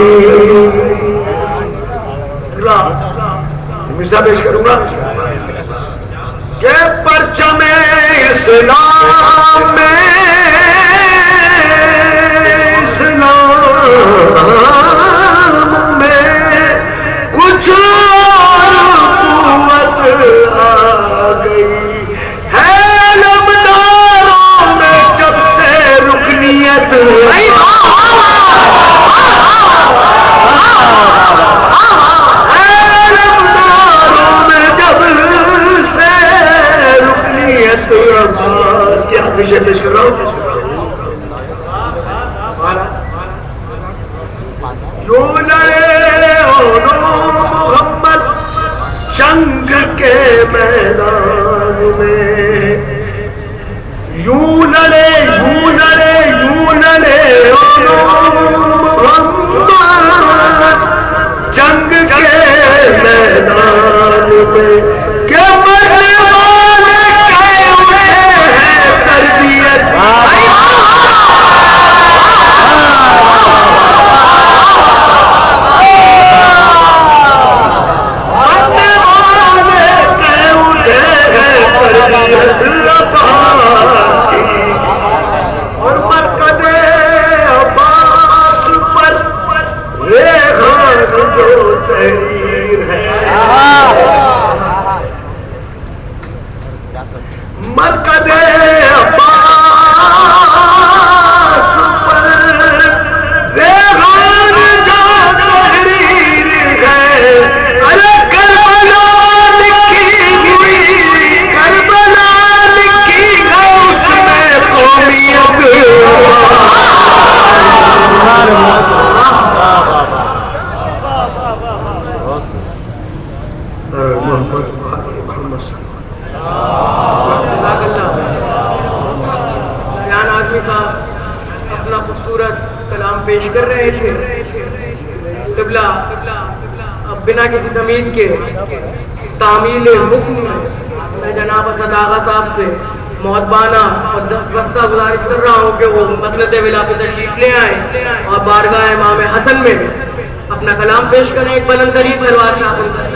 مثال پیش کروں گا کہ پرچم اسلام میں کچھ قوت آ گئی ہے. نمداروں میں جب سے رکنیت عباس کی حدیث پیش کر رہا ہوں. یوں لڑے محمد جنگ کے میدان میں, یوں لڑے محمد جنگ کے میدان میں کہ مرنے والے کہے اٹھے ہیں تربیت. اور مرکز عباس پر ریحان جو تحریر ہے, مرکز عباس پر ریحان جو تحریر ہے. ارے کربلا لکھی ہوئی, کربلا لکھی ہے اس میں قومیت. بیان آدمی صاحب اپنا خوبصورت کلام پیش کر رہے تھے. قبلہ اب بنا کسی تمہید کے تعمیل حکم میں جناب اسد آغا صاحب سے محتبانہ اور دستہ گزارش کر رہا ہوں کہ وہ مسند ولا پہ تشریف لے آئیں اور بارگاہ امام حسن میں اپنا کلام پیش کریں. ایک بلند ترین سلوات شامل کریں.